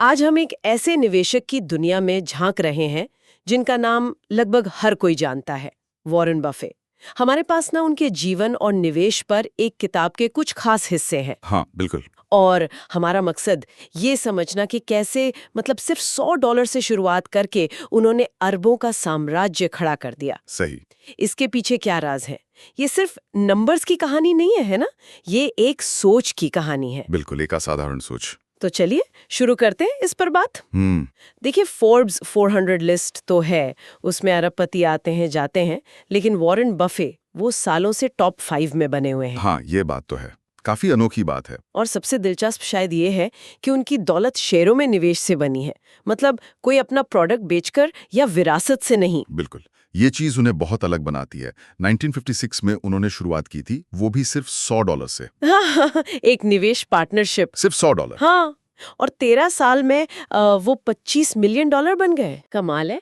आज हम एक ऐसे निवेशक की दुनिया में झांक रहे हैं जिनका नाम लगभग हर कोई जानता है, वॉरेन बफे। हमारे पास ना उनके जीवन और निवेश पर एक किताब के कुछ खास हिस्से हैं। हाँ, बिल्कुल। और हमारा मकसद ये समझना कि कैसे मतलब सिर्फ $100 से शुरुआत करके उन्होंने अरबों का साम्राज्य खड़ा कर दिया। सही। इसके पीछे क्या राज है? ये सिर्फ नंबर्स की कहानी नहीं है ना? ये एक सोच की कहानी है। बिल्कुल, एक असाधारण सोच। तो चलिए शुरू करते हैं इस पर बात। हम्म। देखिए, फोर्ब्स 400 लिस्ट तो है, उसमें अरबपति आते हैं जाते हैं, लेकिन वॉरेन बफे वो सालों से टॉप 5 में बने हुए हैं। हाँ, ये बात तो है। काफी अनोखी बात है। और सबसे दिलचस्प शायद ये है कि उनकी दौलत शेयरों में निवेश से बनी है, मतलब कोई अपना प्रोडक्ट बेचकर या विरासत से नहीं। बिल्कुल, ये चीज उन्हें बहुत अलग बनाती है। 1956 में उन्होंने शुरुआत की थी, वो भी सिर्फ $100 से। हाँ, एक निवेश पार्टनरशिप। सिर्फ $100। हाँ, और 13 साल में वो $25 मिलियन बन गए। कमाल है।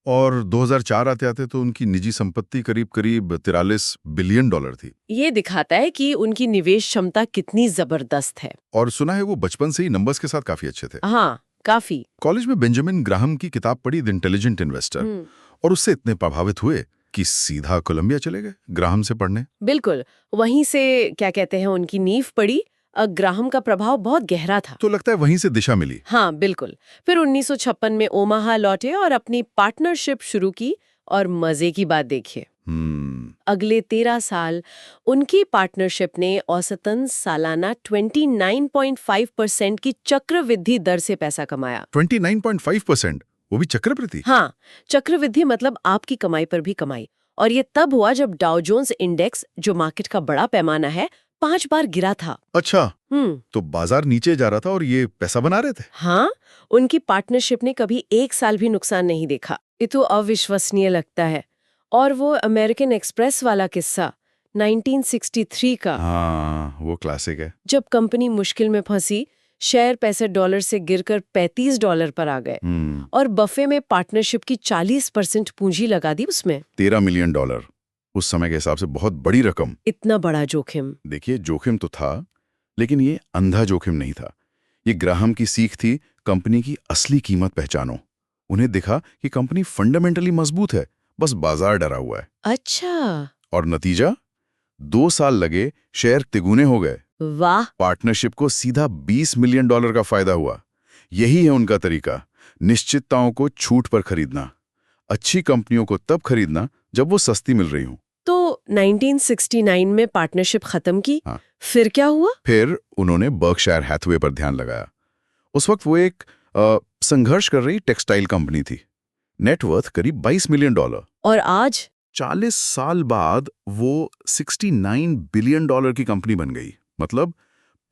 और 2004 आते आते तो उनकी निजी संपत्ति करीब करीब $43 बिलियन थी। ये दिखाता है कि उनकी निवेश क्षमता कितनी जबरदस्त है। और सुना है वो बचपन से ही नंबर्स के साथ काफी अच्छे थे। हाँ, काफी। कॉलेज में बेंजामिन ग्राहम की किताब पढ़ी, द इंटेलिजेंट इन्वेस्टर, और उससे इतने प्रभावित हुए कि सीधा कोलंबिया चले गए ग्राहम से पढ़ने। बिल्कुल, वहीं से क्या कहते हैं उनकी नींव पड़ी। ग्राहम का प्रभाव बहुत गहरा था। तो लगता है वहीं से दिशा मिली। हाँ, बिल्कुल। फिर 1956 में ओमाहा लौटे और अपनी पार्टनरशिप शुरू की। और मजे की बात देखिए, अगले 13 साल उनकी पार्टनरशिप ने औसतन सालाना 29.5% की चक्रवृद्धि दर से पैसा कमाया। 29.5%, वो भी चक्रवृद्धि? हाँ, चक्रवृद्धि मतलब आपकी कमाई पर भी कमाई। और ये तब हुआ जब डाउ जोन्स इंडेक्स, जो मार्केट का बड़ा पैमाना है, 5 बार गिरा था। अच्छा, तो बाजार नीचे जा रहा था और ये पैसा बना रहे थे। हाँ, उनकी पार्टनरशिप ने कभी एक साल भी नुकसान नहीं देखा। ये तो अविश्वसनीय लगता है। और वो अमेरिकन एक्सप्रेस वाला किस्सा 1963 का। हाँ, वो क्लासिक है। जब कंपनी मुश्किल में फंसी, शेयर $65 से गिरकर $35 पर आ गए। और बफे में पार्टनरशिप की 40% पूंजी लगा दी उसमें। $13 मिलियन, उस समय के हिसाब से बहुत बड़ी रकम। इतना बड़ा जोखिम। देखिए, जोखिम तो था, लेकिन ये अंधा जोखिम नहीं था। ये ग्राहम की सीख थी, कंपनी की असली कीमत पहचानो। उन्हें दिखा कि कंपनी फंडामेंटली मजबूत है, बस बाजार डरा हुआ है। अच्छा। और नतीजा, 2 साल लगे, शेयर तिगुने हो गए। वाह। पार्टनरशिप को सीधा $20 मिलियन का फायदा हुआ। यही है उनका तरीका, निश्चितताओं को छूट पर खरीदना, अच्छी कंपनियों को तब खरीदना जब वो सस्ती मिल रही हूं। तो 1969 में पार्टनरशिप खत्म की। हाँ। फिर क्या हुआ? फिर उन्होंने बर्कशायर हैथवे पर ध्यान लगाया। उस वक्त वो एक संघर्ष कर रही टेक्सटाइल कंपनी थी, नेटवर्थ करीब $22 मिलियन। और आज 40 साल बाद वो $69 बिलियन की कंपनी बन गई। मतलब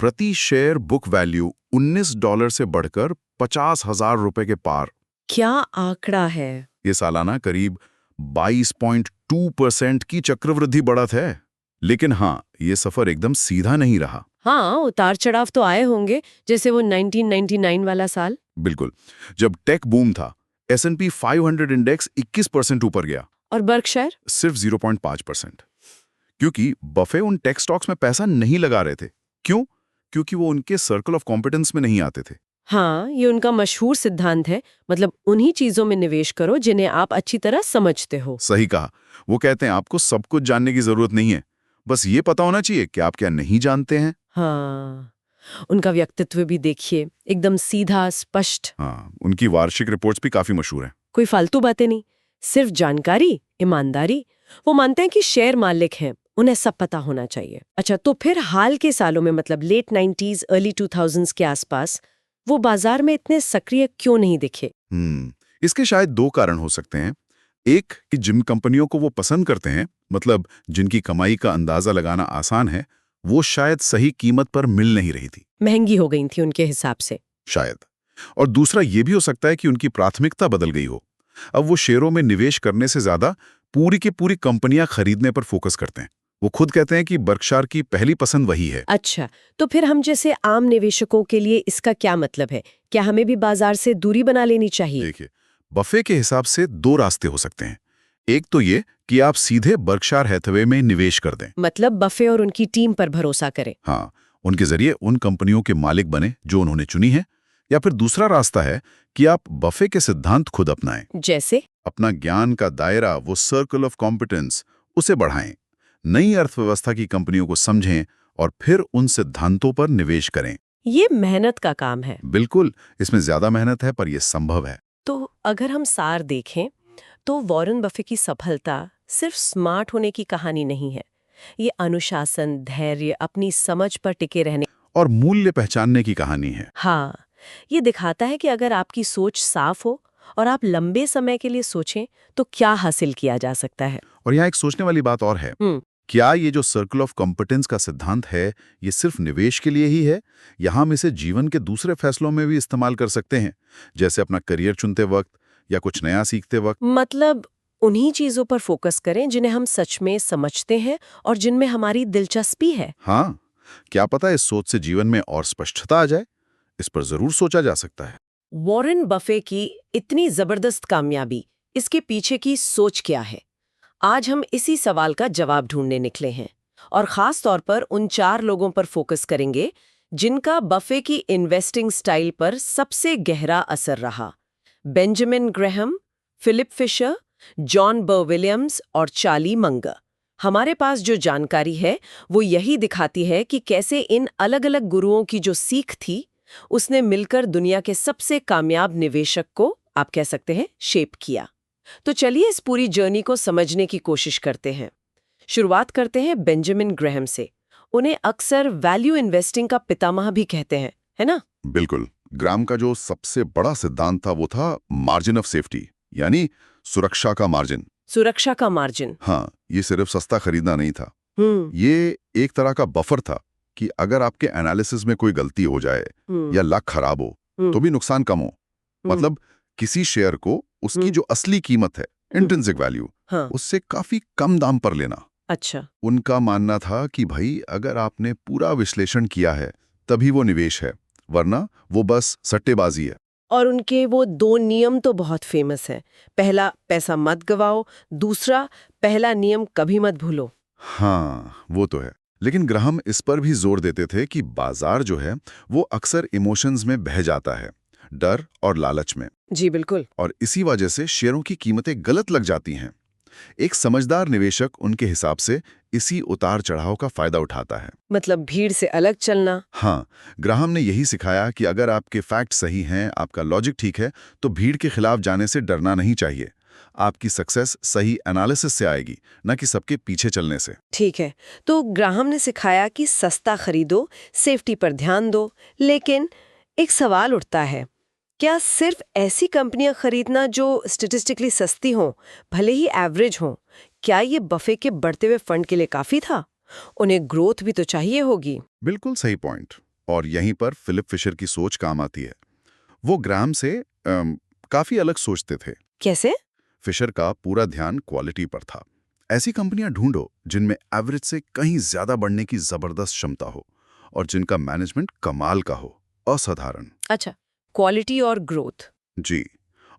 प्रति शेयर बुक वैल्यू $19 से बढ़कर ₹50,000 के पार। क्या आंकड़ा है! ये सालाना करीब 22.2% की चक्रवृद्धि बढ़त है। लेकिन हाँ, ये सफर एकदम सीधा नहीं रहा। हाँ, उतार चढ़ाव तो आए होंगे, जैसे वो 1999 वाला साल। बिल्कुल, जब टेक बूम था, S&P 500 इंडेक्स 21% ऊपर गया। और बर्कशायर सिर्फ 0.5%। क्योंकि बफे उन टेक स्टॉक्स में पैसा नहीं लगा रहे थे। क्यों? क्योंकि वो उनके सर्कल ऑफ कॉम्पिटेंस में नहीं आते थे। हाँ, ये उनका मशहूर सिद्धांत है, मतलब उन्हीं चीजों में निवेश करो जिन्हें आप अच्छी तरह समझते हो। सही कहा। वो कहते हैं आपको सब कुछ जानने की जरूरत नहीं है, बस ये पता होना चाहिए कि आप क्या नहीं जानते हैं। हाँ, उनका व्यक्तित्व भी देखिए, एकदम सीधा, स्पष्ट। हाँ, उनकी वार्षिक रिपोर्ट्स भी काफी मशहूर हैं। कोई फालतू बातें नहीं, सिर्फ जानकारी, ईमानदारी। वो मानते हैं कि शेयर मालिक हैं, उन्हें सब पता होना चाहिए। अच्छा, तो फिर हाल के सालों में, मतलब लेट 90s अर्ली 2000s के आसपास, वो बाजार में इतने सक्रिय क्यों नहीं दिखे? इसके शायद 2 कारण हो सकते हैं। एक कि जिन कंपनियों को वो पसंद करते हैं, मतलब जिनकी कमाई का अंदाजा लगाना आसान है, वो शायद सही कीमत पर मिल नहीं रही थी। महंगी हो गई थी उनके हिसाब से शायद। और दूसरा ये भी हो सकता है कि उनकी प्राथमिकता बदल गई हो। अब वो शेयरों में निवेश करने से ज्यादा पूरी की पूरी कंपनियां खरीदने पर फोकस करते हैं। वो खुद कहते हैं कि बर्कशायर की पहली पसंद वही है। अच्छा, तो फिर हम जैसे आम निवेशकों के लिए इसका क्या मतलब है? क्या हमें भी बाजार से दूरी बना लेनी चाहिए? देखिए, बफे के हिसाब से 2 रास्ते हो सकते हैं। एक तो ये कि आप सीधे बर्कशायर हैथवे में निवेश कर दें, मतलब बफे और उनकी टीम पर भरोसा करें। हाँ, उनके जरिए उन कंपनियों के मालिक बने जो उन्होंने चुनी है, या फिर दूसरा रास्ता है कि आप बफे के सिद्धांत खुद अपनाएं। जैसे? अपना ज्ञान का दायरा, वो सर्कल ऑफ कॉम्पिटेंस, उसे बढ़ाएं। नई अर्थव्यवस्था की कंपनियों को समझें और फिर उन सिद्धांतों पर निवेश करें। ये मेहनत का काम है। बिल्कुल, इसमें ज्यादा मेहनत है पर यह संभव है। तो अगर हम सार देखें तो वॉरेन बफे की सफलता सिर्फ स्मार्ट होने की कहानी नहीं है। ये अनुशासन, धैर्य, अपनी समझ पर टिके रहने और मूल्य पहचानने की कहानी है। हाँ, ये दिखाता है कि अगर आपकी सोच साफ हो और आप लंबे समय के लिए सोचें तो क्या हासिल किया जा सकता है। और यहाँ एक सोचने वाली बात और है, क्या ये जो सर्कल ऑफ कॉम्पिटेंस का सिद्धांत है, ये सिर्फ निवेश के लिए ही है या हम इसे जीवन के दूसरे फैसलों में भी इस्तेमाल कर सकते हैं, जैसे अपना करियर चुनते वक्त या कुछ नया सीखते वक्त? मतलब उन्हीं चीजों पर फोकस करें जिन्हें हम सच में समझते हैं और जिनमें हमारी दिलचस्पी है। हाँ, क्या पता इस सोच से जीवन में और स्पष्टता आ जाए। इस पर जरूर सोचा जा सकता है। वॉरेन बफे की इतनी जबरदस्त कामयाबी, इसके पीछे की सोच क्या है? आज हम इसी सवाल का जवाब ढूंढने निकले हैं और खास तौर पर उन 4 लोगों पर फोकस करेंगे जिनका बफे की इन्वेस्टिंग स्टाइल पर सबसे गहरा असर रहा। Benjamin Graham, Philip Fisher, John Burr Williams और चार्ली मंगर। हमारे पास जो जानकारी है वो यही दिखाती है कि कैसे इन अलग-अलग गुरुओं की जो सीख थी उसने मिलकर दुनिया के सबसे कामयाब निवेशक को, आप कह सकते हैं, शेप किया। तो चलिए इस पूरी जर्नी को समझने की कोशिश करते हैं। शुरुआत करते हैं बेंजामिन ग्रेहम से। उन्हें अक्सर वैल्यू इन्वेस्टिंग का पितामह भी कहते हैं, है ना? बिल्कुल। ग्राम का जो सबसे बड़ा सिद्धांत था वो था मार्जिन ऑफ सेफ्टी, यानी सुरक्षा का मार्जिन। सुरक्षा का मार्जिन। हाँ, ये सिर्फ सस्ता खरीदना नहीं था। हम्म। ये एक तरह का बफर था कि अगर आपके एनालिसिस में कोई गलती हो जाए या लक खराब हो तो भी नुकसान कम हो। मतलब किसी शेयर को उसकी जो असली कीमत है, इंट्रिंसिक वैल्यू, हाँ। उससे काफी कम दाम पर लेना। अच्छा। उनका मानना था कि भाई अगर आपने पूरा विश्लेषण किया है तभी वो निवेश है, वरना वो बस सट्टेबाजी है। और उनके वो 2 नियम तो बहुत फेमस हैं। पहला, पैसा मत गवाओ। दूसरा, पहला नियम कभी मत भूलो। हाँ, वो तो है। लेकिन ग्राहम इस पर भी जोर देते थे कि बाजार जो है वो अक्सर इमोशंस में बह जाता है, डर और लालच में। जी बिल्कुल। और इसी वजह से शेयरों की कीमतें गलत लग जाती हैं। एक समझदार निवेशक उनके हिसाब से इसी उतार चढ़ाव का फायदा उठाता है। मतलब भीड़ से अलग चलना। हाँ, ग्राहम ने यही सिखाया कि अगर आपके फैक्ट सही हैं, आपका लॉजिक ठीक है, तो भीड़ के खिलाफ जाने से डरना नहीं चाहिए। आपकी सक्सेस सही एनालिसिस से आएगी, न कि सबके पीछे चलने से। ठीक है, तो ग्राहम ने सिखाया कि सस्ता खरीदो, सेफ्टी पर ध्यान दो। लेकिन एक सवाल उठता है, क्या सिर्फ ऐसी कंपनियां खरीदना जो स्टेटिस्टिकली सस्ती हों, भले ही एवरेज हों, क्या ये बफे के बढ़ते हुए फंड के लिए काफी था? उन्हें ग्रोथ भी तो चाहिए होगी। बिल्कुल सही पॉइंट। और यहीं पर फिलिप फिशर की सोच काम आती है। वो ग्राहम से काफी अलग सोचते थे। कैसे? फिशर का पूरा ध्यान क्वालिटी पर था। ऐसी कंपनियां ढूंढो जिनमें एवरेज से कहीं ज्यादा बढ़ने की जबरदस्त क्षमता हो और जिनका मैनेजमेंट कमाल का हो, असाधारण। अच्छा, क्वालिटी और ग्रोथ। जी,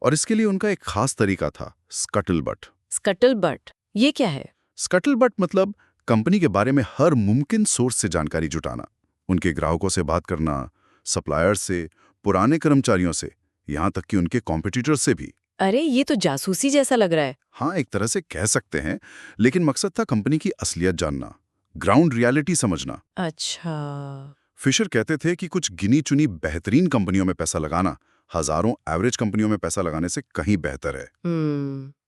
और इसके लिए उनका एक खास तरीका था, स्कटलबट। स्कटलबट, ये क्या है? स्कटलबट मतलब कंपनी के बारे में हर मुमकिन सोर्स से जानकारी जुटाना, उनके ग्राहकों से बात करना, सप्लायर्स से, पुराने कर्मचारियों से, यहाँ तक कि उनके कॉम्पिटिटर से भी। अरे ये तो जासूसी जैसा लग रहा है। हाँ, एक तरह से कह सकते हैं, लेकिन मकसद था कंपनी की असलियत जानना, ग्राउंड रियलिटी समझना। अच्छा। फिशर कहते थे कि कुछ गिनी चुनी बेहतरीन कंपनियों में पैसा लगाना हजारों एवरेज कंपनियों में पैसा लगाने से कहीं बेहतर है।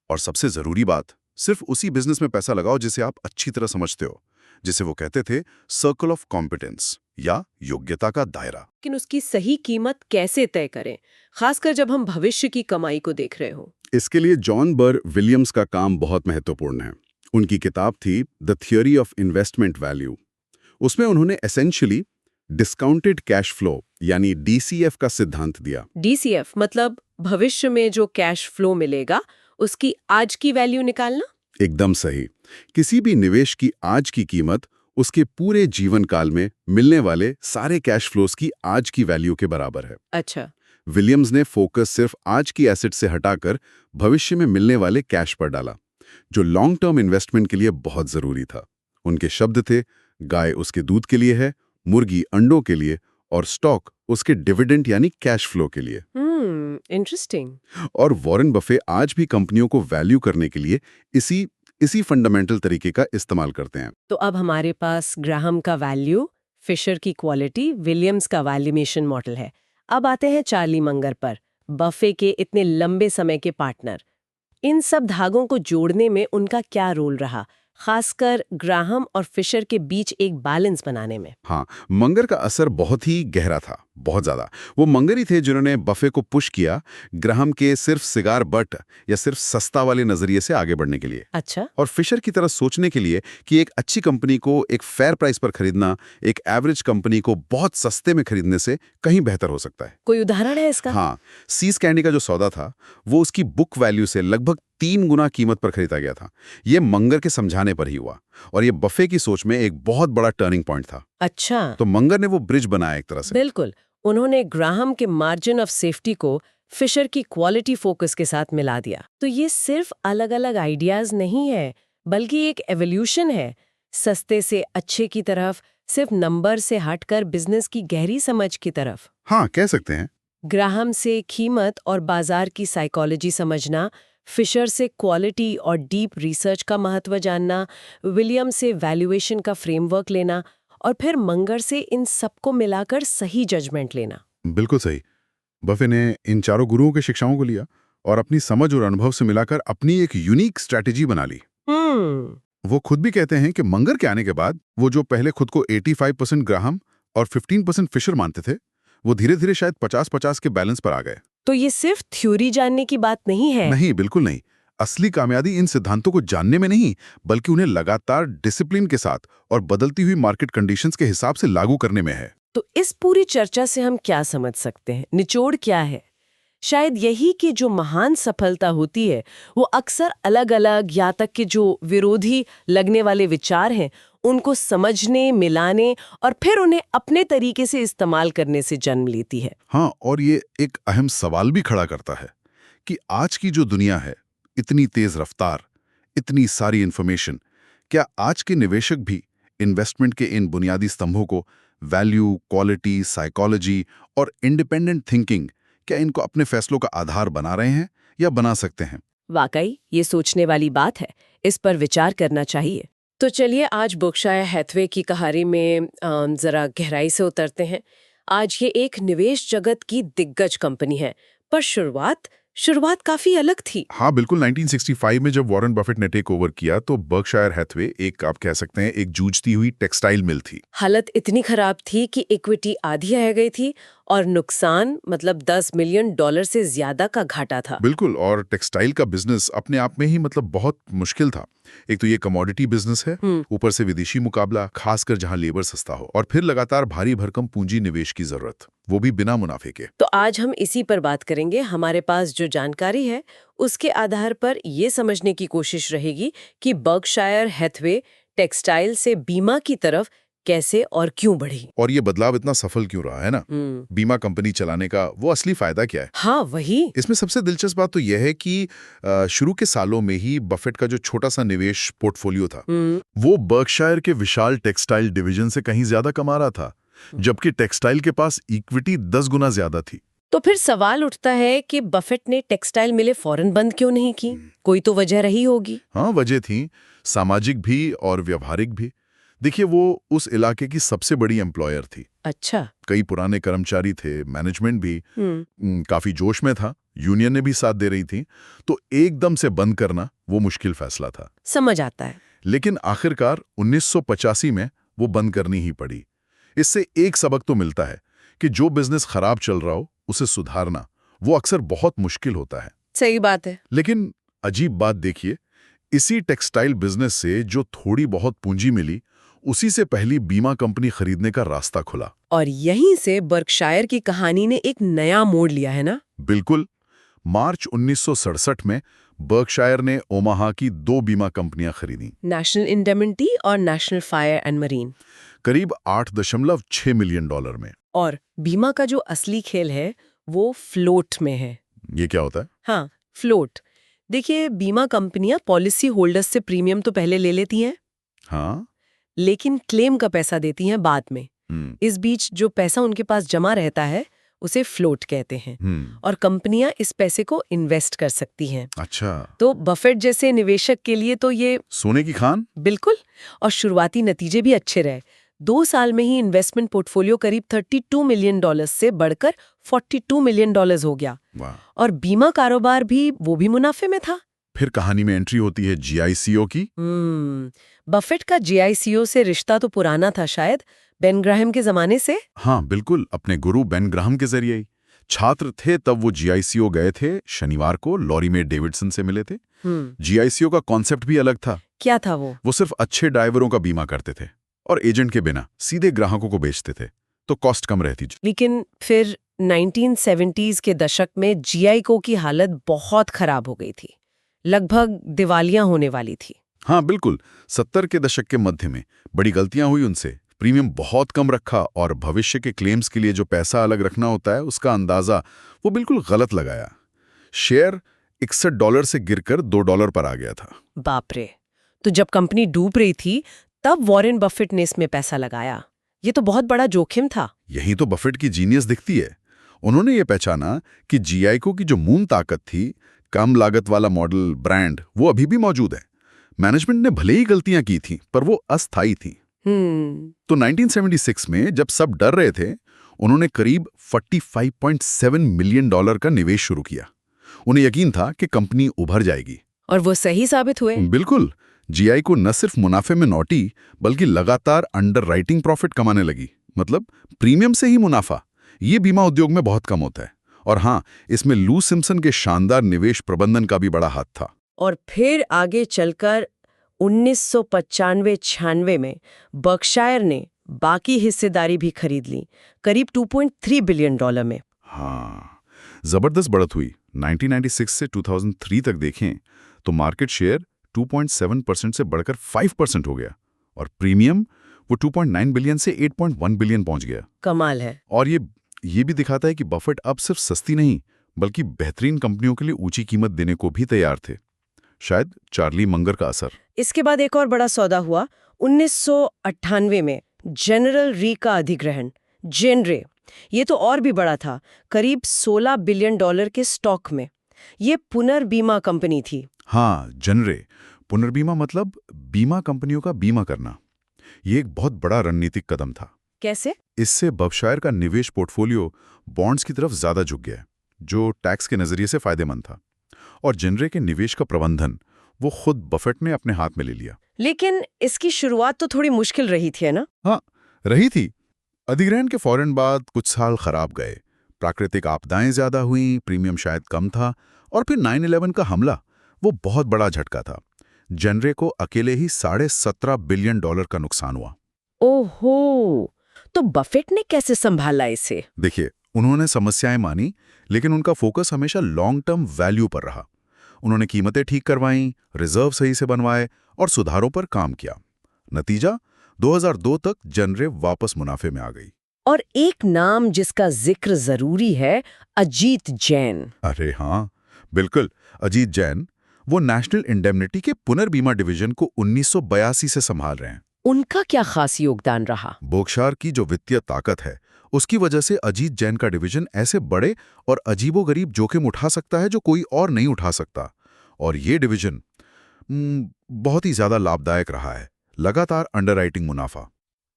और सबसे जरूरी बात, सिर्फ उसी बिजनेस में पैसा लगाओ जिसे आप अच्छी तरह समझते हो, जिसे वो कहते थे सर्कल ऑफ कॉम्पिटेंस या योग्यता का दायरा। लेकिन उसकी सही कीमत कैसे तय करें, खासकर जब हम भविष्य की कमाई को देख रहे हो? इसके लिए जॉन बर विलियम्स का काम बहुत महत्वपूर्ण है। उनकी किताब थी the theory of investment value. उसमें उन्होंने एसेंशियली डिस्काउंटेड कैश फ्लो यानी DCF का सिद्धांत दिया। DCF मतलब भविष्य में जो कैश फ्लो मिलेगा उसकी आज की वैल्यू निकालना? एकदम सही। किसी भी निवेश की आज की कीमत उसके पूरे जीवन काल में मिलने वाले सारे कैश फ्लोज की आज की वैल्यू के बराबर है। अच्छा। विलियम्स ने फोकस सिर्फ आज की एसेट से हटाकर भविष्य में मिलने वाले कैश पर डाला, जो लॉन्ग टर्म इन्वेस्टमेंट के लिए बहुत जरूरी था। उनके शब्द थे, गाय उसके दूध के लिए है, मुर्गी अंडों के लिए और स्टॉक उसके डिविडेंड यानी कैश फ्लो के लिए। इंटरेस्टिंग। और वॉरेन बफे आज भी कंपनियों को वैल्यू करने के लिए इसी फंडामेंटल तरीके का इस्तेमाल करते हैं। तो अब हमारे पास ग्राहम का वैल्यू, फिशर की क्वालिटी, विलियम्स का वैल्यूएशन मॉडल है। अब आते हैं चार्ली मंगर पर, बफे के इतने लंबे समय के पार्टनर। इन सब धागों को जोड़ने में उनका क्या रोल रहा, खासकर ग्राहम और फिशर के बीच एक बैलेंस बनाने में? हाँ, मंगर का असर बहुत ही गहरा था, बहुत ज्यादा। वो मंगर ही थे जिन्होंने बफे को पुश किया ग्राहम के सिर्फ सिगार बट या सिर्फ सस्ता वाले नजरिए से आगे बढ़ने के लिए। अच्छा। और फिशर की तरह सोचने के लिए कि एक अच्छी कंपनी को एक फेयर प्राइस पर खरीदना एक एवरेज कंपनी को बहुत सस्ते में खरीदने से कहीं बेहतर हो सकता है। कोई उदाहरण है इसका? हाँ, सीज कैंडी का जो सौदा था वो उसकी बुक वैल्यू से लगभग 3 गुना कीमत पर खरीदा गया था। ये मंगर के समझाने पर ही हुआ और ये बफे की सोच में एक बहुत बड़ा टर्निंग पॉइंट था। अच्छा। तो मंगर ने वो ब्रिज बनाया एक तरह से। बिल्कुल। उन्होंने ग्राहम के मार्जिन ऑफ सेफ्टी को फिशर की क्वालिटी फोकस के साथ मिला दिया। तो ये सिर्फ अलग-अलग आइडियाज नहीं है, बल्कि एक एवोल्यूशन है, सस्ते से अच्छे की तरफ, सिर्फ नंबर से हटकर बिजनेस की गहरी समझ की तरफ। हाँ, कह सकते हैं। ग्राहम से कीमत और बाजार की साइकोलॉजी समझना, फिशर से क्वालिटी और डीप रिसर्च का महत्व जानना, विलियम से वैल्यूएशन का फ्रेमवर्क लेना और फिर मंगर से इन सबको मिलाकर सही जजमेंट लेना। बिल्कुल सही। बफे ने इन चारों गुरुओं की शिक्षाओं को लिया और अपनी समझ और अनुभव से मिलाकर अपनी एक यूनिक स्ट्रैटेजी बना ली। वो खुद भी कहते हैं कि मंगर के आने के बाद वो जो पहले खुद को 85% ग्राहम और 15% फिशर मानते थे, वो धीरे धीरे शायद 50-50 के बैलेंस पर आ गए। तो ये सिर्फ थ्योरी जानने की बात नहीं है। नहीं, बिल्कुल नहीं। असली कामयाबी इन सिद्धांतों को जानने में नहीं, बल्कि उन्हें लगातार डिसिप्लिन के साथ और बदलती हुई मार्केट कंडीशंस के हिसाब से लागू करने में है। तो इस पूरी चर्चा से हम क्या समझ सकते हैं? निचोड़ क्या है? शायद यही कि जो महान सफलता होती है वो अक्सर अलग-अलग या तक कि जो विरोधी लगने वाले विचार हैं उनको समझने, मिलाने और फिर उन्हें अपने तरीके से इस्तेमाल करने से जन्म लेती है। हाँ, और ये एक अहम सवाल भी खड़ा करता है कि आज की जो दुनिया है, इतनी तेज रफ्तार, इतनी सारी इंफॉर्मेशन, क्या आज के निवेशक भी इन्वेस्टमेंट के इन बुनियादी स्तंभों को वैल्यू, क्वालिटी, साइकोलॉजी और इंडिपेंडेंट थिंकिंग, क्या इनको अपने फैसलों का आधार बना रहे हैं या बना सकते हैं? वाकई ये सोचने वाली बात है, इस पर विचार करना चाहिए। तो चलिए आज बर्कशायर हैथवे की कहानी में जरा गहराई से उतरते हैं। आज ये एक निवेश जगत की दिग्गज कंपनी है, पर शुरुआत काफी अलग थी। हाँ, बिल्कुल। 1965 में जब वॉरेन बफेट ने टेक ओवर किया तो बर्कशायर हैथवे एक, आप कह सकते हैं, एक जूझती हुई टेक्सटाइल मिल थी। हालत इतनी खराब थी कि इक्विटी आधी रह गई थी और नुकसान मतलब $10 मिलियन से ज्यादा का घाटा था। बिल्कुल, और टेक्सटाइल का बिजनेस अपने आप में ही मतलब बहुत मुश्किल था। एक तो ये कमोडिटी बिजनेस है, ऊपर से विदेशी मुकाबला, खासकर जहां लेबर सस्ता हो, और फिर लगातार भारी भरकम पूंजी निवेश की जरूरत, वो भी बिना मुनाफे के। तो आज हम इसी पर बात करेंगे। हमारे पास जो जानकारी है उसके आधार पर ये समझने की कोशिश रहेगी कि बर्कशायर हैथवे टेक्सटाइल से बीमा की तरफ कैसे और क्यों बढ़ी, और ये बदलाव इतना सफल क्यों रहा है ना। बीमा कंपनी चलाने का वो असली फायदा क्या है? हाँ, वही। इसमें सबसे दिलचस्प बात तो यह है कि शुरू के सालों में ही बफेट का जो छोटा सा निवेश पोर्टफोलियो था, वो बर्कशायर के विशाल टेक्सटाइल डिवीजन से कहीं ज्यादा कमा रहा था, जबकि टेक्सटाइल के पास इक्विटी 10 गुना ज्यादा थी। तो फिर सवाल उठता है कि बफेट ने टेक्सटाइल मिलें फौरन बंद क्यों नहीं की? कोई तो वजह रही होगी। हाँ, वजह थी, सामाजिक भी और व्यवहारिक भी। देखिए, वो उस इलाके की सबसे बड़ी एम्प्लॉयर थी। अच्छा। कई पुराने कर्मचारी थे, मैनेजमेंट भी काफी जोश में था, यूनियन ने भी साथ दे रही थी, तो एकदम से बंद करना वो मुश्किल फैसला था। समझ आता है। लेकिन आखिरकार 1985 में वो बंद करनी ही पड़ी। इससे एक सबक तो मिलता है कि जो बिजनेस खराब चल रहा हो उसे सुधारना वो अक्सर बहुत मुश्किल होता है। सही बात है। लेकिन अजीब बात देखिए, इसी टेक्सटाइल बिजनेस से जो थोड़ी बहुत पूंजी मिली, उसी से पहली बीमा कंपनी खरीदने का रास्ता खुला। और यहीं से बर्कशायर की कहानी ने एक नया मोड़ लिया है ना? बिल्कुल। मार्च 1967 में बर्कशायर ने ओमाहा की 2 बीमा कंपनियां खरीदी, नेशनल इंडेमनिटी और नेशनल फायर एंड मरीन, करीब $8.6 मिलियन में। और बीमा का जो असली खेल है वो फ्लोट में है। ये क्या होता है? हाँ, फ्लोट। देखिए, बीमा कंपनियां पॉलिसी होल्डर्स से प्रीमियम तो पहले ले लेती हैं, हाँ। लेकिन क्लेम का पैसा देती हैं बाद में। इस बीच जो पैसा उनके पास जमा रहता है उसे फ्लोट कहते हैं। और कंपनियां इस पैसे को इन्वेस्ट कर सकती हैं। अच्छा, तो बफेट जैसे निवेशक के लिए तो ये सोने की खान। बिल्कुल। और शुरुआती नतीजे भी अच्छे रहे। 2 साल में ही इन्वेस्टमेंट पोर्टफोलियो करीब $32 मिलियन से बढ़कर $42 मिलियन हो गया। वाह। और बीमा कारोबार भी वो भी मुनाफे में था। फिर कहानी में एंट्री होती है GICO की। बफेट का GICO से रिश्ता तो पुराना था, शायद बेन ग्राहम के जमाने से। हाँ बिल्कुल, अपने गुरु बेन ग्राहम के जरिए ही। छात्र थे तब वो GICO गए थे, शनिवार को लॉरी में डेविडसन से मिले थे। GICO का कॉन्सेप्ट भी अलग था। क्या था वो? वो सिर्फ अच्छे ड्राइवरों का बीमा करते थे और एजेंट के बिना सीधे ग्राहकों को बेचते थे, तो कॉस्ट कम रहती। लेकिन फिर 1970s के दशक में GICO की हालत बहुत खराब हो गई थी, लगभग दिवालिया होने वाली थी। हाँ बिल्कुल, 70 के दशक के मध्य में बड़ी गलतियां हुई उनसे। प्रीमियम बहुत कम रखा और भविष्य के क्लेम्स के लिए जो पैसा अलग रखना होता है उसका अंदाजा वो बिल्कुल गलत लगाया। शेयर $61 से गिरकर $2 पर आ गया था। बाप रे! तो जब कंपनी डूब रही थी तब वॉरेन बफेट ने इसमें पैसा लगाया। ये तो बहुत बड़ा जोखिम था। यही तो बफेट की जीनियस दिखती है। उन्होंने ये पहचाना कि GICO की जो मूल ताकत थी, कम लागत वाला मॉडल, ब्रांड, वो अभी भी मौजूद है। मैनेजमेंट ने भले ही गलतियां की थी पर वो अस्थायी थी। तो 1976 में जब सब डर रहे थे, उन्होंने करीब $45.7 मिलियन का निवेश शुरू किया। उन्हें यकीन था कि कंपनी उभर जाएगी। और वो सही साबित हुए। बिल्कुल। GICO न सिर्फ मुनाफे में नौटी बल्कि लगातार अंडरराइटिंग प्रॉफिट कमाने लगी। मतलब प्रीमियम से ही मुनाफा। ये बीमा उद्योग में बहुत कम होता है। और हाँ, इसमें लू सिम्पसन के शानदार निवेश प्रबंधन का भी बड़ा हाथ था। और फिर आगे चलकर 1995-96 में बर्कशायर ने बाकी हिस्सेदारी भी खरीद ली, करीब $2.3 बिलियन में। हाँ, जबरदस्त बढ़त हुई। 1996 से 2003 तक देखें तो मार्केट शेयर 2.7% से बढ़कर 5% हो गया और प्रीमियम वो 2.9 बिलियन से 8.1 बिलियन पहुंच गया। कमाल है। और ये भी दिखाता है कि बफेट अब सिर्फ सस्ती नहीं बल्कि बेहतरीन कंपनियों के लिए ऊंची कीमत देने को भी तैयार थे। शायद चार्ली मंगर का असर। इसके बाद एक और बड़ा सौदा हुआ 1998 में, जनरल री का अधिग्रहण, जेनरे। ये तो और भी बड़ा था, करीब $16 बिलियन के स्टॉक में। ये पुनर्बीमा कंपनी थी। हाँ, जनरे पुनर्बीमा मतलब बीमा कंपनियों का बीमा करना। ये एक बहुत बड़ा रणनीतिक कदम था। कैसे? इससे बर्कशायर का निवेश पोर्टफोलियो बॉन्ड्स की तरफ ज्यादा झुक गया, जो टैक्स के नजरिए से फायदेमंद था। और जनरे के निवेश का प्रबंधन वो खुद बफेट ने अपने हाथ में ले लिया। लेकिन इसकी शुरुआत तो थोड़ी मुश्किल रही थी, है ना? हाँ, रही थी। अधिग्रहण के फौरन बाद कुछ साल खराब गए। प्राकृतिक आपदाएं ज्यादा हुई, प्रीमियम शायद कम था, और फिर 9/11 का हमला, वो बहुत बड़ा झटका था। जनरे को अकेले ही $17.5 बिलियन का नुकसान हुआ। ओहो, तो बफेट ने कैसे संभाला इसे? देखिए, उन्होंने समस्याएं मानी, लेकिन उनका फोकस हमेशा लॉन्ग टर्म वैल्यू पर रहा। उन्होंने कीमतें ठीक करवाईं, रिजर्व सही से बनवाए और सुधारों पर काम किया। नतीजा 2002 तक जनरे वापस मुनाफे में आ गई। और एक नाम जिसका जिक्र जरूरी है, अजीत जैन। अरे हाँ, बिल्कुल, अजीत जैन। वो नेशनल इंडेमनिटी के पुनर्बीमा डिवीजन को 1982 से संभाल रहे हैं। उनका क्या खास योगदान रहा? बर्कशायर की जो वित्तीय ताकत है, उसकी वजह से अजीत जैन का डिवीजन ऐसे बड़े और अजीबोगरीब जोखिम उठा सकता है जो कोई और नहीं उठा सकता। और ये डिवीजन बहुत ही ज्यादा लाभदायक रहा है। लगातार अंडरराइटिंग मुनाफा।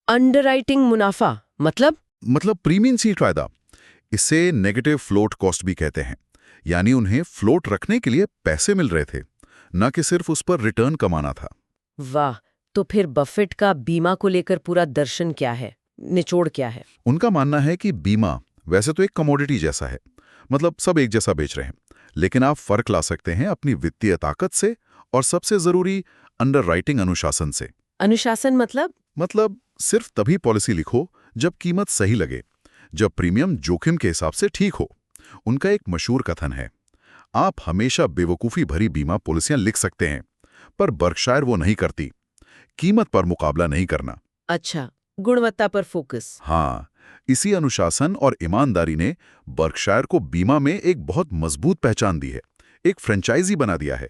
अंडरराइटिंग मुनाफा मतलब प्रीमियम सीट फायदा। इसे नेगेटिव फ्लोट कॉस्ट भी कहते हैं। यानी उन्हें फ्लोट रखने के लिए पैसे मिल रहे थे, न कि सिर्फ उस पर रिटर्न कमाना था। वाह, तो फिर बफेट का बीमा को लेकर पूरा दर्शन क्या है, निचोड़ क्या है? उनका मानना है कि बीमा वैसे तो एक कमोडिटी जैसा है, मतलब सब एक जैसा बेच रहे हैं, लेकिन आप फर्क ला सकते हैं अपनी वित्तीय ताकत से और सबसे जरूरी अंडरराइटिंग अनुशासन से। अनुशासन मतलब सिर्फ तभी पॉलिसी लिखो जब कीमत सही लगे, जब प्रीमियम जोखिम के हिसाब से ठीक हो। उनका एक मशहूर कथन है, आप हमेशा बेवकूफ़ी भरी बीमा पॉलिसियां लिख सकते हैं, पर बर्कशायर वो नहीं करती। कीमत पर मुकाबला नहीं करना। अच्छा, गुणवत्ता पर फोकस। हाँ, इसी अनुशासन और ईमानदारी ने बर्कशायर को बीमा में एक बहुत मजबूत पहचान दी है, एक फ्रेंचाइजी बना दिया है।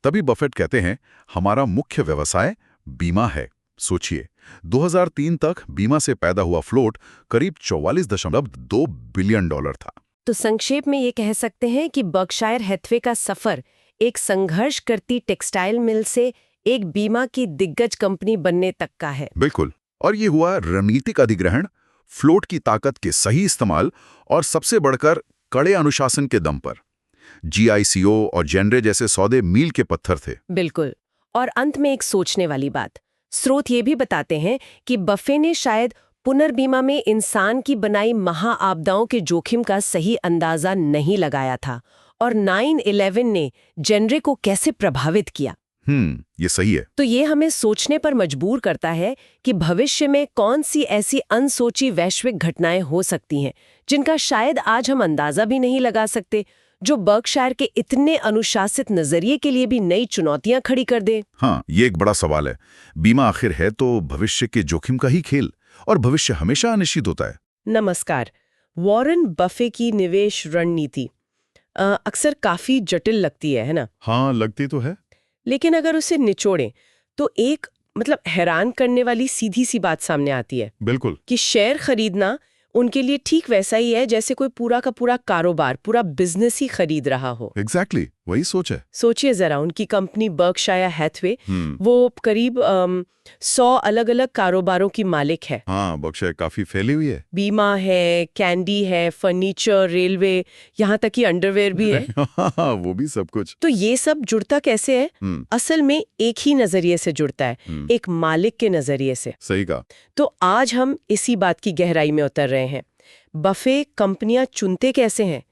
तभी बफेट कहते हैं, हमारा मुख्य व्यवसाय बीमा है सोचिए 2003 तक बीमा से पैदा हुआ फ्लोट करीब 44.2 बिलियन डॉलर था। तो संक्षेप में ये कह सकते हैं कि बर्कशायर हैथवे का सफर एक संघर्ष करती टेक्सटाइल मिल से एक बीमा की दिग्गज कंपनी बनने तक का है। बिल्कुल। और ये हुआ रणनीतिक अधिग्रहण, फ्लोट की ताकत के सही इस्तेमाल और सबसे बढ़कर कड़े अनुशासन के दम पर। GICO और जेनरे जैसे सौदे मील के पत्थर थे। बिल्कुल। और अंत में एक सोचने वाली बात, स्रोत ये भी बताते हैं कि बफे ने शायद पुनर्बीमा में इंसान की बनाई महाआपदाओं के जोखिम का सही अंदाजा नहीं लगाया था और 9/11 ने जेनरे को कैसे प्रभावित किया। ये सही है। तो ये हमें सोचने पर मजबूर करता है कि भविष्य में कौन सी ऐसी अनसोची वैश्विक घटनाएं हो सकती हैं जिनका शायद आज हम अंदाजा भी नहीं लगा सकते, जो बर्कशायर के इतने अनुशासित नजरिए के लिए भी नई चुनौतियां खड़ी कर दे। हाँ, ये एक बड़ा सवाल है। बीमा आखिर है तो भविष्य के जोखिम का ही खेल, और भविष्य हमेशा अनिश्चित होता है। नमस्कार। वॉरेन बफे की निवेश रणनीति अक्सर काफी जटिल लगती है ना? हाँ, लगती तो है। लेकिन अगर उसे निचोड़ें तो एक हैरान करने वाली सीधी सी बात सामने आती है। बिल्कुल। कि शेयर खरीदना उनके लिए ठीक वैसा ही है जैसे कोई पूरा का पूरा कारोबार, पूरा बिजनेस ही खरीद रहा हो। एग्जैक्टली, वही सोच है। सोचिए जरा, उनकी कंपनी बर्कशायर हैथवे वो करीब 100 अलग अलग कारोबारों की मालिक है। हाँ, बर्कशायर काफी फैली हुई है। बीमा है, कैंडी है, फर्नीचर, रेलवे, यहाँ तक कि अंडरवेयर भी है। वो भी सब कुछ। तो ये सब जुड़ता कैसे है? असल में एक ही नजरिए से जुड़ता है, एक मालिक के नजरिए से। सही कहा। तो आज हम इसी बात की गहराई में उतर रहे हैं। बफे कंपनियां चुनते कैसे हैं,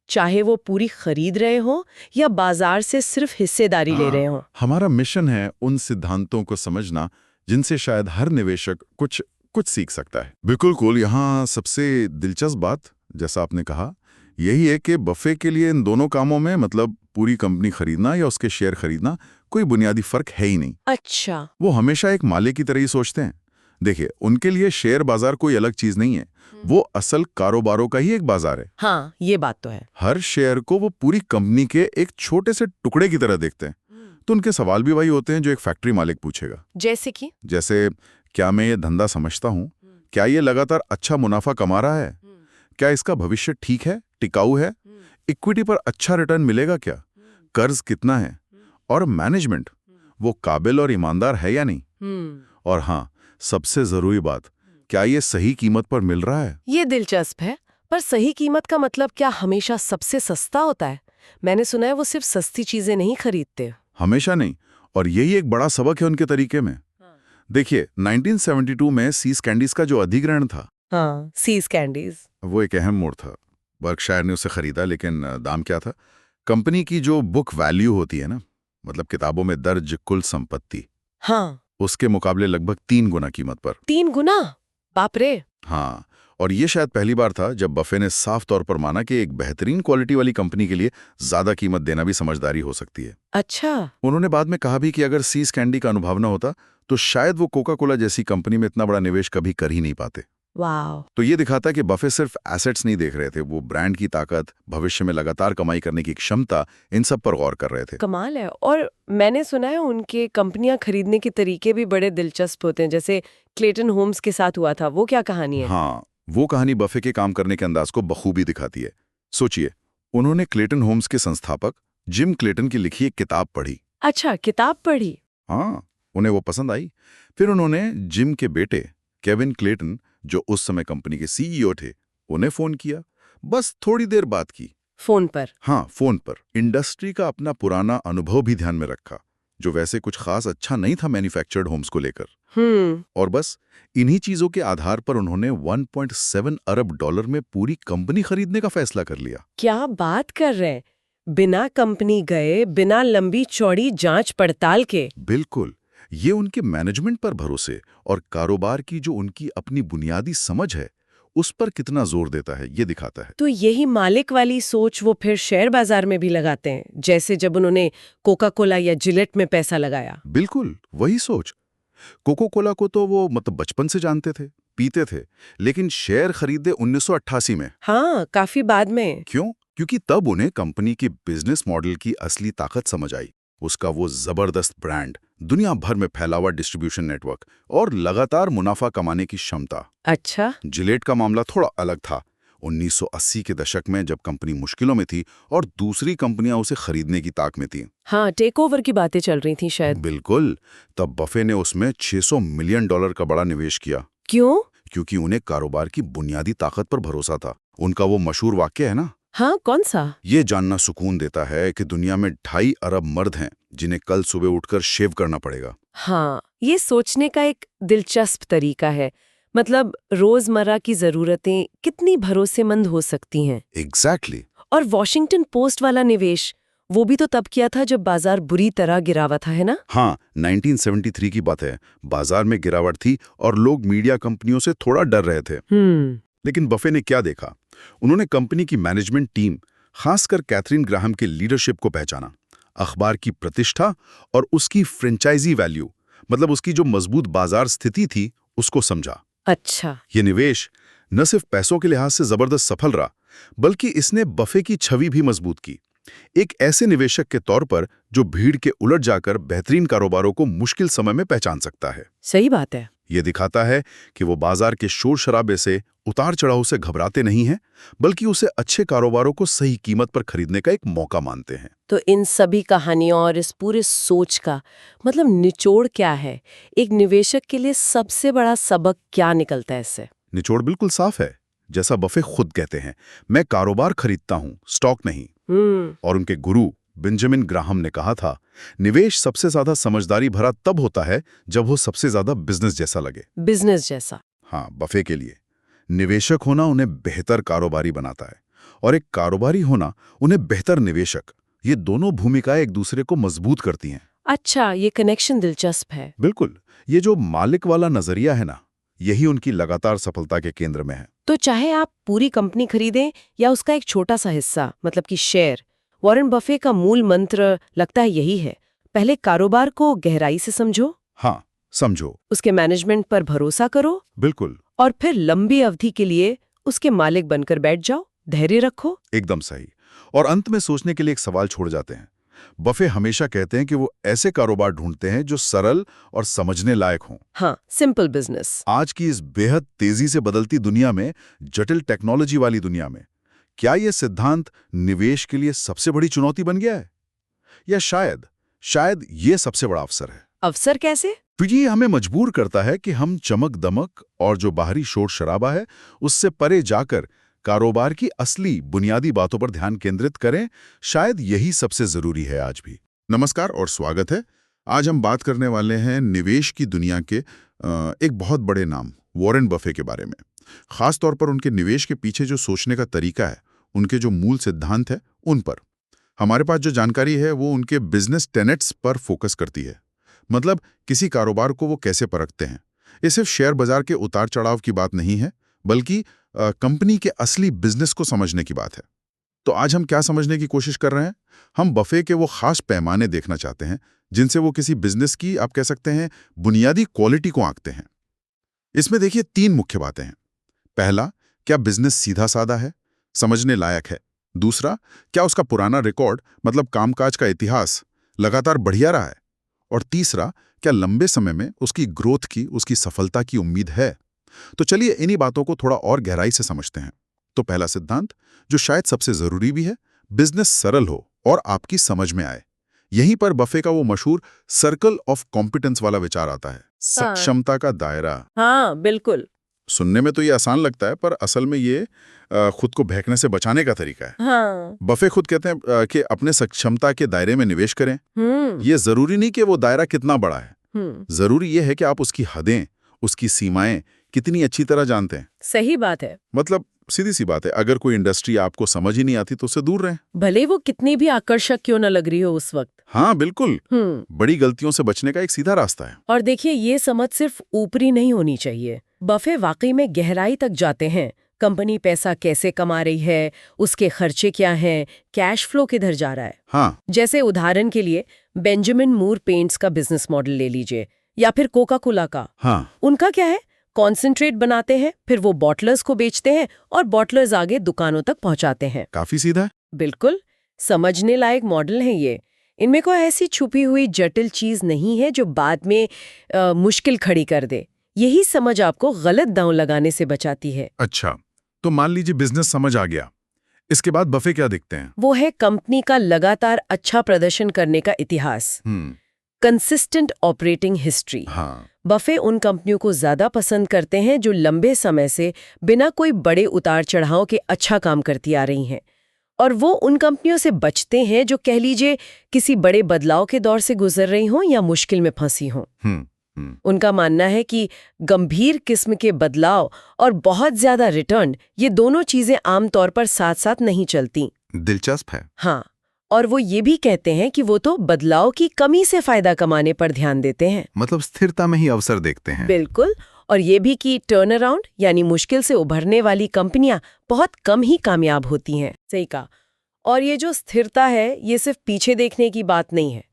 चाहे वो पूरी खरीद रहे हो या बाजार से सिर्फ हिस्सेदारी ले रहे हो। हमारा मिशन है उन सिद्धांतों को समझना जिनसे शायद हर निवेशक कुछ सीख सकता है। बिल्कुल कूल। यहाँ सबसे दिलचस्प बात, जैसा आपने कहा, यही है कि बफे के लिए इन दोनों कामों में, मतलब पूरी कंपनी खरीदना या उसके शेयर खरीदना, कोई बुनियादी फर्क है ही नहीं। अच्छा। वो हमेशा एक मालिक की तरह ही सोचते हैं। देखिए, उनके लिए शेयर बाजार कोई अलग चीज नहीं है, वो असल कारोबारों का ही एक बाजार है। हाँ, ये बात तो है। हर शेयर को वो पूरी कंपनी के एक छोटे से टुकड़े की तरह देखते हैं। तो उनके सवाल भी वही होते हैं जो एक फैक्ट्री मालिक पूछेगा। जैसे क्या मैं ये धंधा समझता हूँ? क्या ये लगातार अच्छा मुनाफा कमा रहा है? क्या इसका भविष्य ठीक है, टिकाऊ है? इक्विटी पर अच्छा रिटर्न मिलेगा क्या? कर्ज कितना है? और मैनेजमेंट, वो काबिल और ईमानदार है या नहीं? और हाँ, सबसे जरूरी बात, क्या ये सही कीमत पर मिल रहा है? ये दिलचस्प है, पर सही कीमत का मतलब क्या हमेशा सबसे सस्ता होता है? मैंने सुना है वो सिर्फ सस्ती चीजें नहीं खरीदते। हमेशा नहीं, और यही एक बड़ा सबक है उनके तरीके में। देखिए, 1972 में सीज कैंडीज का जो अधिग्रहण था, हाँ, सीज कैंडीज, वो एक अहम मोड़ था। बर्कशायर ने उसे खरीदा, लेकिन दाम क्या था? कंपनी की जो बुक वैल्यू होती है ना, मतलब किताबों में दर्ज कुल संपत्ति, हाँ, उसके मुकाबले लगभग 3 गुना कीमत पर। 3 गुना? बाप रे। हाँ, और ये शायद पहली बार था जब बफे ने साफ तौर पर माना कि एक बेहतरीन क्वालिटी वाली कंपनी के लिए ज्यादा कीमत देना भी समझदारी हो सकती है। अच्छा। उन्होंने बाद में कहा भी कि अगर सीज कैंडी का अनुभव न होता तो शायद वो कोका कोला जैसी कंपनी में इतना बड़ा निवेश कभी कर ही नहीं पाते। वाह। तो ये दिखाता है कि बफे सिर्फ एसेट्स नहीं देख रहे थे, वो ब्रांड की ताकत, भविष्य में लगातार कमाई करने की क्षमता, इन सब पर गौर कर रहे थे। कमाल है। और मैंने सुना है उनके कंपनियां खरीदने के तरीके भी बड़े दिलचस्प होते हैं, जैसे क्लेटन होम्स के साथ हुआ था। वो क्या कहानी है? हाँ, वो कहानी बफे के काम करने के अंदाज को बखूबी दिखाती है। सोचिए, उन्होंने क्लेटन होम्स के संस्थापक जिम क्लेटन की लिखी एक किताब पढ़ी। अच्छा, किताब पढ़ी? हाँ, उन्हें वो पसंद आई। फिर उन्होंने जिम के बेटे केविन क्लेटन, जो उस समय कंपनी के CEO थे, उन्हें फोन किया। बस थोड़ी देर बात की फोन पर? हाँ, फोन पर। इंडस्ट्री का अपना पुराना अनुभव भी ध्यान में रखा, जो वैसे कुछ खास अच्छा नहीं था मैन्युफैक्चर्ड होम्स को लेकर। और बस इन्हीं चीजों के आधार पर उन्होंने 1.7 अरब डॉलर में पूरी कंपनी खरीदने का फैसला कर लिया। क्या बात कर रहे हैं? बिना कंपनी गए, बिना लंबी चौड़ी जांच पड़ताल के? बिल्कुल। ये उनके मैनेजमेंट पर भरोसे और कारोबार की जो उनकी अपनी बुनियादी समझ है, उस पर कितना जोर देता है, ये दिखाता है। तो यही मालिक वाली सोच वो फिर शेयर बाजार में भी लगाते हैं, जैसे जब उन्होंने कोका कोला या जिलेट में पैसा लगाया। बिल्कुल वही सोच। कोका कोला को तो वो बचपन से जानते थे, पीते थे, लेकिन शेयर खरीदे 1988 में। हाँ, काफी बाद में। क्यों? क्योंकि तब उन्हें कंपनी की बिजनेस मॉडल की असली ताकत समझ आई। उसका वो जबरदस्त ब्रांड, दुनिया भर में फैला हुआ डिस्ट्रीब्यूशन नेटवर्क और लगातार मुनाफा कमाने की क्षमता। अच्छा। जिलेट का मामला थोड़ा अलग था। 1980 के दशक में जब कंपनी मुश्किलों में थी और दूसरी कंपनियां उसे खरीदने की ताक में थी। हाँ, टेक ओवर की बातें चल रही थी शायद। बिल्कुल। तब बफे ने उसमें $600 मिलियन का बड़ा निवेश किया। क्यों? क्योंकि उन्हें कारोबार की बुनियादी ताकत पर भरोसा था। उनका वो मशहूर वाक्य है ना, हाँ, कौन सा? ये जानना सुकून देता है कि दुनिया में 2.5 अरब मर्द हैं जिन्हें कल सुबह उठकर शेव करना पड़ेगा। हाँ, ये सोचने का एक दिलचस्प तरीका है। मतलब रोजमर्रा की जरूरतें कितनी भरोसेमंद हो सकती हैं। एग्जैक्टली। और वॉशिंगटन पोस्ट वाला निवेश, वो भी तो तब किया था जब बाजार बुरी तरह गिरा हुआ था, है ना? हाँ, 1973 की बात है। बाजार में गिरावट थी और लोग मीडिया कंपनियों से थोड़ा डर रहे थे। लेकिन बफे ने क्या देखा? उन्होंने कंपनी की मैनेजमेंट टीम, खासकर कैथरीन ग्राहम के लीडरशिप को पहचाना, अखबार की प्रतिष्ठा और उसकी फ्रेंचाइजी वैल्यू, मतलब उसकी जो मजबूत बाजार स्थिति थी, उसको समझा। अच्छा। ये निवेश न सिर्फ पैसों के लिहाज से जबरदस्त सफल रहा, बल्कि इसने बफे की छवि भी मजबूत की, एक ऐसे निवेशक के तौर पर जो भीड़ के उलट जाकर बेहतरीन कारोबारों को मुश्किल समय में पहचान सकता है। सही बात है। ये दिखाता है कि वो बाजार के शोर शराबे से, उतार चढ़ाव से घबराते नहीं हैं, बल्कि उसे अच्छे कारोबारों को सही कीमत पर खरीदने का एक मौका मानते हैं। तो इन सभी कहानियों और इस पूरे सोच का मतलब निचोड़ क्या है? एक निवेशक के लिए सबसे बड़ा सबक क्या निकलता है इससे? निचोड़ बिल्कुल साफ है। जैसा बफे खुद कहते हैं, मैं कारोबार खरीदता हूं, स्टॉक नहीं। और उनके गुरु बेंजामिन ग्राहम ने कहा था, निवेश सबसे ज्यादा समझदारी भरा तब होता है जब वो सबसे ज्यादा बिजनेस जैसा लगे। बिजनेस जैसा? हाँ, बफे के लिए निवेशक होना उन्हें बेहतर कारोबारी बनाता है, और एक कारोबारी होना उन्हें बेहतर निवेशक। ये दोनों भूमिकाएं एक दूसरे को मजबूत करती हैं। अच्छा, ये कनेक्शन दिलचस्प है। बिल्कुल। ये जो मालिक वाला नजरिया है ना, यही उनकी लगातार सफलता के केंद्र में है। तो चाहे आप पूरी कंपनी खरीदें या उसका एक छोटा सा हिस्सा, मतलब कि शेयर, वॉरेन बफे का मूल मंत्र लगता है यही है, पहले कारोबार को गहराई से समझो। हाँ, समझो। उसके मैनेजमेंट पर भरोसा करो। बिल्कुल। और फिर लंबी अवधि के लिए उसके मालिक बनकर बैठ जाओ, धैर्य रखो। एकदम सही। और अंत में सोचने के लिए एक सवाल छोड़ जाते हैं। बफे हमेशा कहते हैं कि वो ऐसे कारोबार ढूंढते हैं जो सरल और समझने लायक हों। हाँ, सिंपल बिजनेस। आज की इस बेहद तेजी से बदलती दुनिया में, जटिल टेक्नोलॉजी वाली दुनिया में, क्या ये सिद्धांत निवेश के लिए सबसे बड़ी चुनौती बन गया है? या शायद ये सबसे बड़ा अवसर है। अवसर कैसे? तो ये हमें मजबूर करता है कि हम चमक दमक और जो बाहरी शोर शराबा है उससे परे जाकर कारोबार की असली बुनियादी बातों पर ध्यान केंद्रित करें। शायद यही सबसे जरूरी है आज भी। नमस्कार और स्वागत है। आज हम बात करने वाले हैं निवेश की दुनिया के एक बहुत बड़े नाम वॉरेन बफे के बारे में। खास तौर पर उनके निवेश के पीछे जो सोचने का तरीका है, उनके जो मूल सिद्धांत है, उन पर। हमारे पास जो जानकारी है वो उनके बिजनेस टेनेट्स पर फोकस करती है। मतलब किसी कारोबार को वो कैसे परखते हैं। ये सिर्फ शेयर बाजार के उतार चढ़ाव की बात नहीं है, बल्कि कंपनी के असली बिजनेस को समझने की बात है। तो आज हम क्या समझने की कोशिश कर रहे हैं? हम बफे के वो खास पैमाने देखना चाहते हैं जिनसे वो किसी बिजनेस की, आप कह सकते हैं, बुनियादी क्वालिटी को आंकते हैं। इसमें देखिए 3 मुख्य बातें हैं। पहला, क्या बिजनेस सीधा साधा है, समझने लायक है। दूसरा, क्या उसका पुराना रिकॉर्ड, मतलब कामकाज का इतिहास, लगातार बढ़िया रहा है। और तीसरा, क्या लंबे समय में उसकी ग्रोथ की, उसकी सफलता की उम्मीद है। तो चलिए इन्हीं बातों को थोड़ा और गहराई से समझते हैं। तो पहला सिद्धांत, जो शायद सबसे जरूरी भी है, बिजनेस सरल हो और आपकी समझ में आए। यहीं पर बफे का वो मशहूर सर्कल ऑफ कॉम्पिटेंस वाला विचार आता है, सक्षमता का दायरा। हाँ, बिल्कुल। सुनने में तो ये आसान लगता है, पर असल में ये खुद को बहकने से बचाने का तरीका है। हाँ। बफे खुद कहते हैं कि अपने सक्षमता के दायरे में निवेश करें। ये जरूरी नहीं कि वो दायरा कितना बड़ा है, जरूरी ये है कि आप उसकी हदें, उसकी सीमाएं कितनी अच्छी तरह जानते हैं। सही बात है। मतलब सीधी सी बात है, अगर कोई इंडस्ट्री आपको समझ ही नहीं आती तो उससे दूर रहें, भले वो कितनी भी आकर्षक क्यों न लग रही हो उस वक्त। हाँ बिल्कुल। बड़ी गलतियों से बचने का एक सीधा रास्ता है। और देखिए, ये समझ सिर्फ ऊपरी नहीं होनी चाहिए। बफे वाकई में गहराई तक जाते हैं। कंपनी पैसा कैसे कमा रही है, उसके खर्चे क्या हैं, कैश फ्लो किधर जा रहा है। हाँ। जैसे उदाहरण के लिए बेंजामिन मूर पेंट्स का बिजनेस मॉडल ले लीजिए, या फिर कोका कोला का। हाँ। उनका क्या है, कॉन्सेंट्रेट बनाते हैं, फिर वो बॉटलर्स को बेचते हैं और बॉटलर्स आगे दुकानों तक पहुंचाते हैं। काफी सीधा है। बिल्कुल, समझने लायक मॉडल है ये। इनमें कोई ऐसी छुपी हुई जटिल चीज नहीं है जो बाद में मुश्किल खड़ी कर दे। यही समझ आपको गलत दांव लगाने से बचाती है। अच्छा, तो मान लीजिए बिजनेस समझ आ गया, इसके बाद बफे क्या दिखते हैं? वो है कंपनी का लगातार अच्छा प्रदर्शन करने का इतिहास, कंसिस्टेंट ऑपरेटिंग हिस्ट्री। हाँ, बफे उन कंपनियों को ज्यादा पसंद करते हैं जो लंबे समय से बिना कोई बड़े उतार चढ़ाव के अच्छा काम करती आ रही हैं, और वो उन कंपनियों से बचते हैं जो कह लीजिए किसी बड़े बदलाव के दौर से गुजर रही हों या मुश्किल में फंसी हों। उनका मानना है कि गंभीर किस्म के बदलाव और बहुत ज्यादा रिटर्न, ये दोनों चीजें आमतौर पर साथ साथ नहीं चलती। दिलचस्प है। हाँ, और वो ये भी कहते हैं कि वो तो बदलाव की कमी से फायदा कमाने पर ध्यान देते हैं। मतलब स्थिरता में ही अवसर देखते हैं। बिल्कुल, और ये भी कि टर्न अराउंड यानी मुश्किल से उभरने वाली कंपनियां बहुत कम ही कामयाब होती हैं। सही कहा। और ये जो स्थिरता है, ये सिर्फ पीछे देखने की बात नहीं है,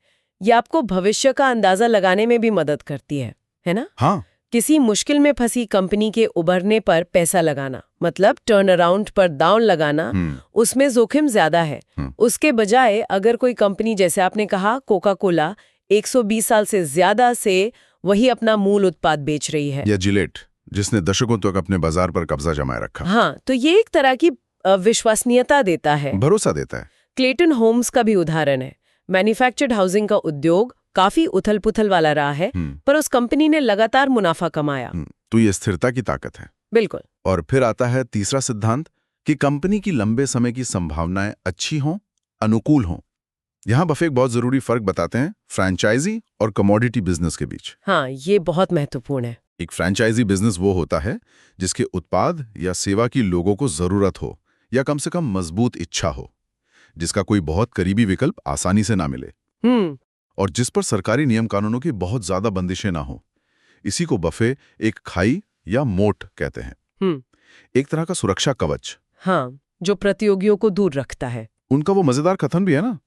ये आपको भविष्य का अंदाजा लगाने में भी मदद करती है ना? हाँ, किसी मुश्किल में फंसी कंपनी के उभरने पर पैसा लगाना, मतलब टर्न अराउंड पर दांव लगाना, उसमें जोखिम ज्यादा है। उसके बजाय अगर कोई कंपनी, जैसे आपने कहा कोका कोला, 120 साल से ज्यादा से वही अपना मूल उत्पाद बेच रही है, या जिलेट, जिसने दशकों तक अपने बाजार पर कब्जा जमाए रखा। हाँ, तो ये एक तरह की विश्वसनीयता देता है, भरोसा देता है। क्लेटन होम्स का भी उदाहरण है। मैन्युफैक्चर्ड हाउसिंग का उद्योग काफी उथल-पुथल वाला रहा है, पर उस कंपनी ने लगातार मुनाफा कमाया। तो ये स्थिरता की ताकत है। बिल्कुल। और फिर आता है तीसरा सिद्धांत कि कंपनी की लंबे समय की संभावनाएं अच्छी हों, अनुकूल हों। यहाँ बफे एक बहुत जरूरी फर्क बताते हैं फ्रैंचाइजी और कमोडिटी बिजनेस के बीच। हाँ, ये बहुत महत्वपूर्ण है। एक फ्रैंचाइजी बिजनेस वो होता है जिसके उत्पाद या सेवा की लोगों को जरूरत हो, या कम से कम मजबूत इच्छा हो, जिसका कोई बहुत करीबी विकल्प आसानी से ना मिले, और जिस पर सरकारी नियम कानूनों की बहुत ज्यादा बंदिशें ना हो। इसी को बफे एक खाई या मोट कहते हैं, एक तरह का सुरक्षा कवच। हाँ, जो प्रतियोगियों को दूर रखता है। उनका वो मजेदार कथन भी है ना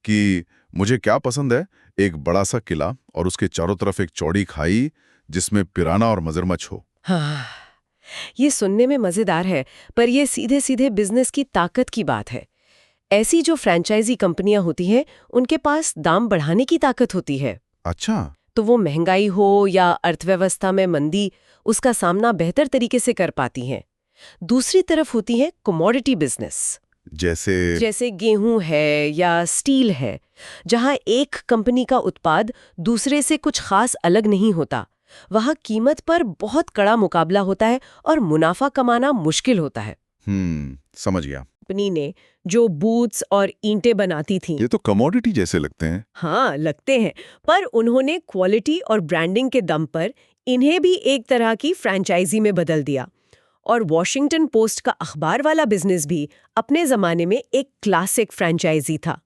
कि मुझे क्या पसंद है, एक बड़ा सा किला और उसके चारों तरफ एक चौड़ी खाई जिसमें पिराना और मगरमच्छ हो। हाँ, ये सुनने में मजेदार है, पर ये सीधे सीधे बिजनेस की ताकत की बात है। ऐसी जो फ्रैंचाइजी कंपनियां होती हैं, उनके पास दाम बढ़ाने की ताकत होती है। अच्छा, तो वो महंगाई हो या अर्थव्यवस्था में मंदी, उसका सामना बेहतर तरीके से कर पाती हैं। दूसरी तरफ होती है कमोडिटी बिजनेस, जैसे गेहूं है या स्टील है, जहां एक कंपनी का उत्पाद दूसरे से कुछ खास अलग नहीं होता। वहां कीमत पर बहुत कड़ा मुकाबला होता है और मुनाफा कमाना मुश्किल होता है। समझ गया। कंपनी ने जो बूट्स और ईंटें बनाती थीं, ये तो कमोडिटी जैसे लगते हैं। हाँ, लगते हैं, पर उन्होंने क्वालिटी और ब्रांडिंग के दम पर इन्हें भी एक तरह की फ्रैंचाइजी में बदल दिया। और वॉशिंगटन पोस्ट का अखबार वाला बिजनेस भी अपने जमाने में एक क्लासिक फ्रैंचाइजी था,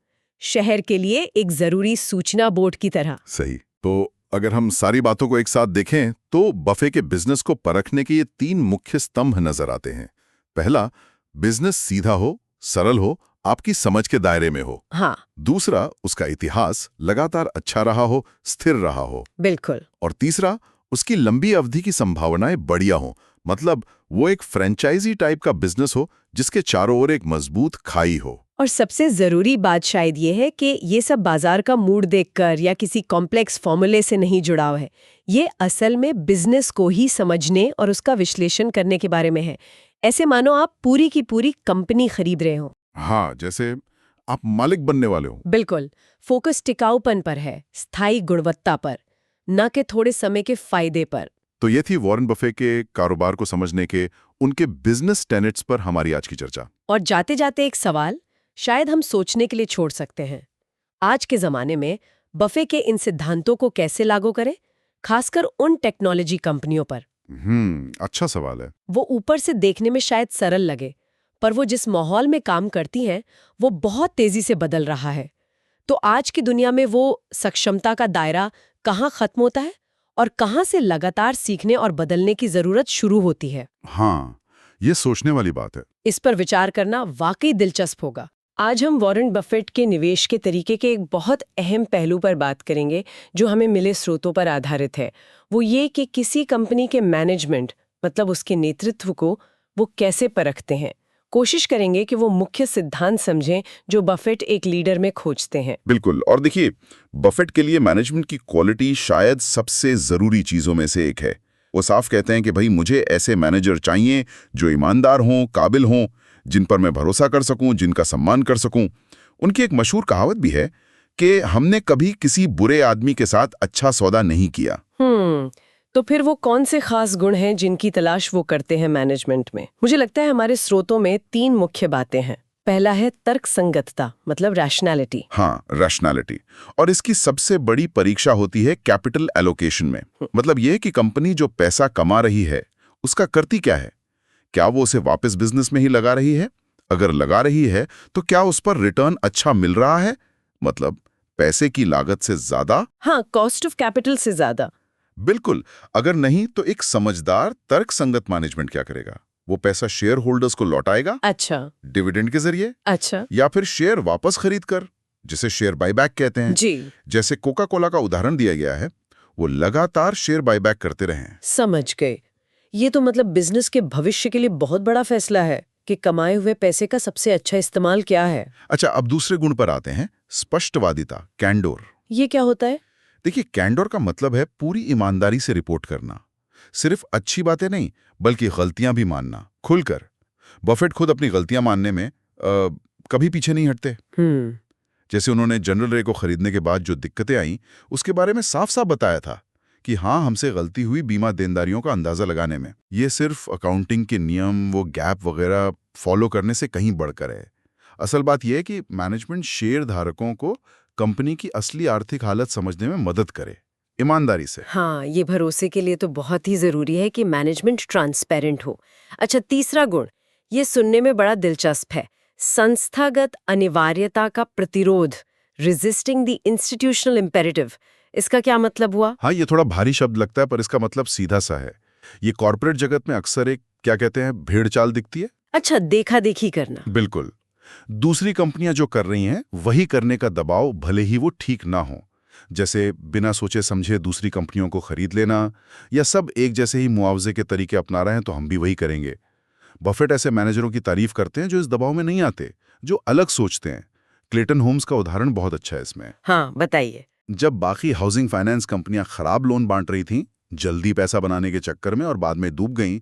शहर के लिए एक जरूरी सूचना बोर्ड की तरह। सही। तो अगर हम सारी बातों को एक साथ देखें तो बफे के बिजनेस को परखने के ये 3 मुख्य स्तंभ नजर आते हैं। पहला, बिजनेस सीधा हो, सरल हो, आपकी समझ के दायरे में हो। हाँ। दूसरा, उसका इतिहास लगातार अच्छा रहा हो, स्थिर रहा हो। बिल्कुल। और तीसरा, उसकी लंबी अवधि की संभावनाएं बढ़िया हो, मतलब वो एक फ्रेंचाइजी टाइप का बिजनेस हो जिसके चारों ओर एक मजबूत खाई हो। और सबसे जरूरी बात शायद ये है कि ये सब बाजार का मूड देखकर या किसी कॉम्प्लेक्स फॉर्मूले से नहीं जुड़ा है। ये असल में बिजनेस को ही समझने और उसका विश्लेषण करने के बारे में है। ऐसे मानो आप पूरी की पूरी कंपनी खरीद रहे हो। हाँ, जैसे आप मालिक बनने वाले हो। बिल्कुल। फोकस टिकाऊपन पर है, स्थायी गुणवत्ता पर, न कि थोड़े समय के फायदे पर। तो ये थी वॉरेन बफे के कारोबार को समझने के उनके बिजनेस टेनेट्स पर हमारी आज की चर्चा। और जाते जाते एक सवाल शायद हम सोचने के लिए छोड़ सकते हैं। आज के जमाने में बफे के इन सिद्धांतों को कैसे लागू करें, खासकर उन टेक्नोलॉजी कंपनियों पर? अच्छा सवाल है। वो ऊपर से देखने में शायद सरल लगे, पर वो जिस माहौल में काम करती हैं, वो बहुत तेजी से बदल रहा है। तो आज की दुनिया में वो सक्षमता का दायरा कहाँ खत्म होता है और कहाँ से लगातार सीखने और बदलने की जरूरत शुरू होती है? हाँ, ये सोचने वाली बात है। इस पर विचार करना वाकई दिलचस्प होगा। आज हम वॉरेन बफेट के निवेश के तरीके के एक बहुत अहम पहलू पर बात करेंगे जो हमें मिले स्रोतों पर आधारित है। वो ये कि किसी कंपनी के मैनेजमेंट, मतलब उसके नेतृत्व को वो कैसे परखते हैं, कोशिश करेंगे कि वो मुख्य सिद्धांत समझें जो बफेट एक लीडर में खोजते हैं। बिल्कुल। और देखिए, बफेट के लिए मैनेजमेंट की क्वालिटी शायद सबसे जरूरी चीजों में से एक है। वो साफ कहते हैं कि भाई मुझे ऐसे मैनेजर चाहिए जो ईमानदार हों, काबिल हों, जिन पर मैं भरोसा कर सकूं, जिनका सम्मान कर सकूं। उनकी एक मशहूर कहावत भी है कि हमने कभी किसी बुरे आदमी के साथ अच्छा सौदा नहीं किया। तो फिर वो कौन से खास गुण हैं जिनकी तलाश वो करते हैं मैनेजमेंट में? मुझे लगता है हमारे स्रोतों में 3 मुख्य बातें हैं। पहला है तर्क संगतता, मतलब रैशनैलिटी। हाँ, रैशनैलिटी। और इसकी सबसे बड़ी परीक्षा होती है कैपिटल एलोकेशन में। मतलब यह कि कंपनी जो पैसा कमा रही है उसका करती क्या है। क्या वो उसे वापस बिजनेस में ही लगा रही है? अगर लगा रही है तो क्या उस पर रिटर्न अच्छा मिल रहा है, मतलब पैसे की लागत से ज्यादा? हाँ, कॉस्ट ऑफ कैपिटल से ज्यादा। बिल्कुल। अगर नहीं तो एक समझदार तर्कसंगत मैनेजमेंट क्या करेगा? वो पैसा शेयर होल्डर्स को लौटाएगा। अच्छा। डिविडेंड के जरिए। अच्छा। या फिर शेयर वापस खरीद कर, जिसे शेयर बायबैक कहते हैं। जी। जैसे कोका कोला का उदाहरण दिया गया है, वो लगातार शेयर बायबैक करते रहे हैं। समझ गए। ये तो मतलब बिजनेस के भविष्य के लिए बहुत बड़ा फैसला है कि कमाए हुए पैसे का सबसे अच्छा इस्तेमाल क्या है। अच्छा, अब दूसरे गुण पर आते हैं, स्पष्टवादिता, कैंडोर। ये क्या होता है? देखिए, कैंडोर का मतलब है पूरी ईमानदारी से रिपोर्ट करना। सिर्फ अच्छी बातें नहीं, बल्कि गलतियां भी मानना, खुलकर। बफेट खुद अपनी गलतियां मानने में कभी पीछे नहीं हटते। जैसे उन्होंने जनरल रे को खरीदने के बाद जो दिक्कतें आईं, उसके बारे में साफ साफ बताया था कि हाँ, हमसे गलती हुई बीमा देनदारियों का अंदाजा लगाने में। ये सिर्फ अकाउंटिंग के नियम, वो गैप वगैरह फॉलो करने से कहीं बढ़कर है। असल बात यह है कि मैनेजमेंट शेयर धारकों को कंपनी की असली आर्थिक हालत समझने में मदद करे, ईमानदारी से। हाँ, ये भरोसे के लिए तो बहुत ही जरूरी है कि मैनेजमेंट ट्रांसपेरेंट हो। अच्छा, तीसरा गुण, ये सुनने में बड़ा दिलचस्प है, संस्थागत अनिवार्यता का प्रतिरोध, रेजिस्टिंग द इंस्टीट्यूशनल इम्पेरेटिव। इसका क्या मतलब हुआ? हाँ, ये थोड़ा भारी शब्द लगता है, पर इसका मतलब सीधा सा है। ये कॉर्पोरेट जगत में अक्सर एक, क्या कहते हैं, भेड़ चाल दिखती है। अच्छा, देखा देखी करना। बिल्कुल। दूसरी कंपनियां जो कर रही हैं वही करने का दबाव, भले ही वो ठीक ना हो। जैसे बिना सोचे समझे दूसरी कंपनियों को खरीद लेना, या सब एक जैसे ही मुआवजे के तरीके अपना रहे हैं तो हम भी वही करेंगे। बफेट ऐसे मैनेजरों की तारीफ करते हैं जो इस दबाव में नहीं आते, जो अलग सोचते हैं। क्लेटन होम्स का उदाहरण बहुत अच्छा है इसमें। हाँ, बताइए। जब बाकी हाउसिंग फाइनेंस कंपनियां खराब लोन बांट रही थीं, जल्दी पैसा बनाने के चक्कर में, और बाद में डूब गईं,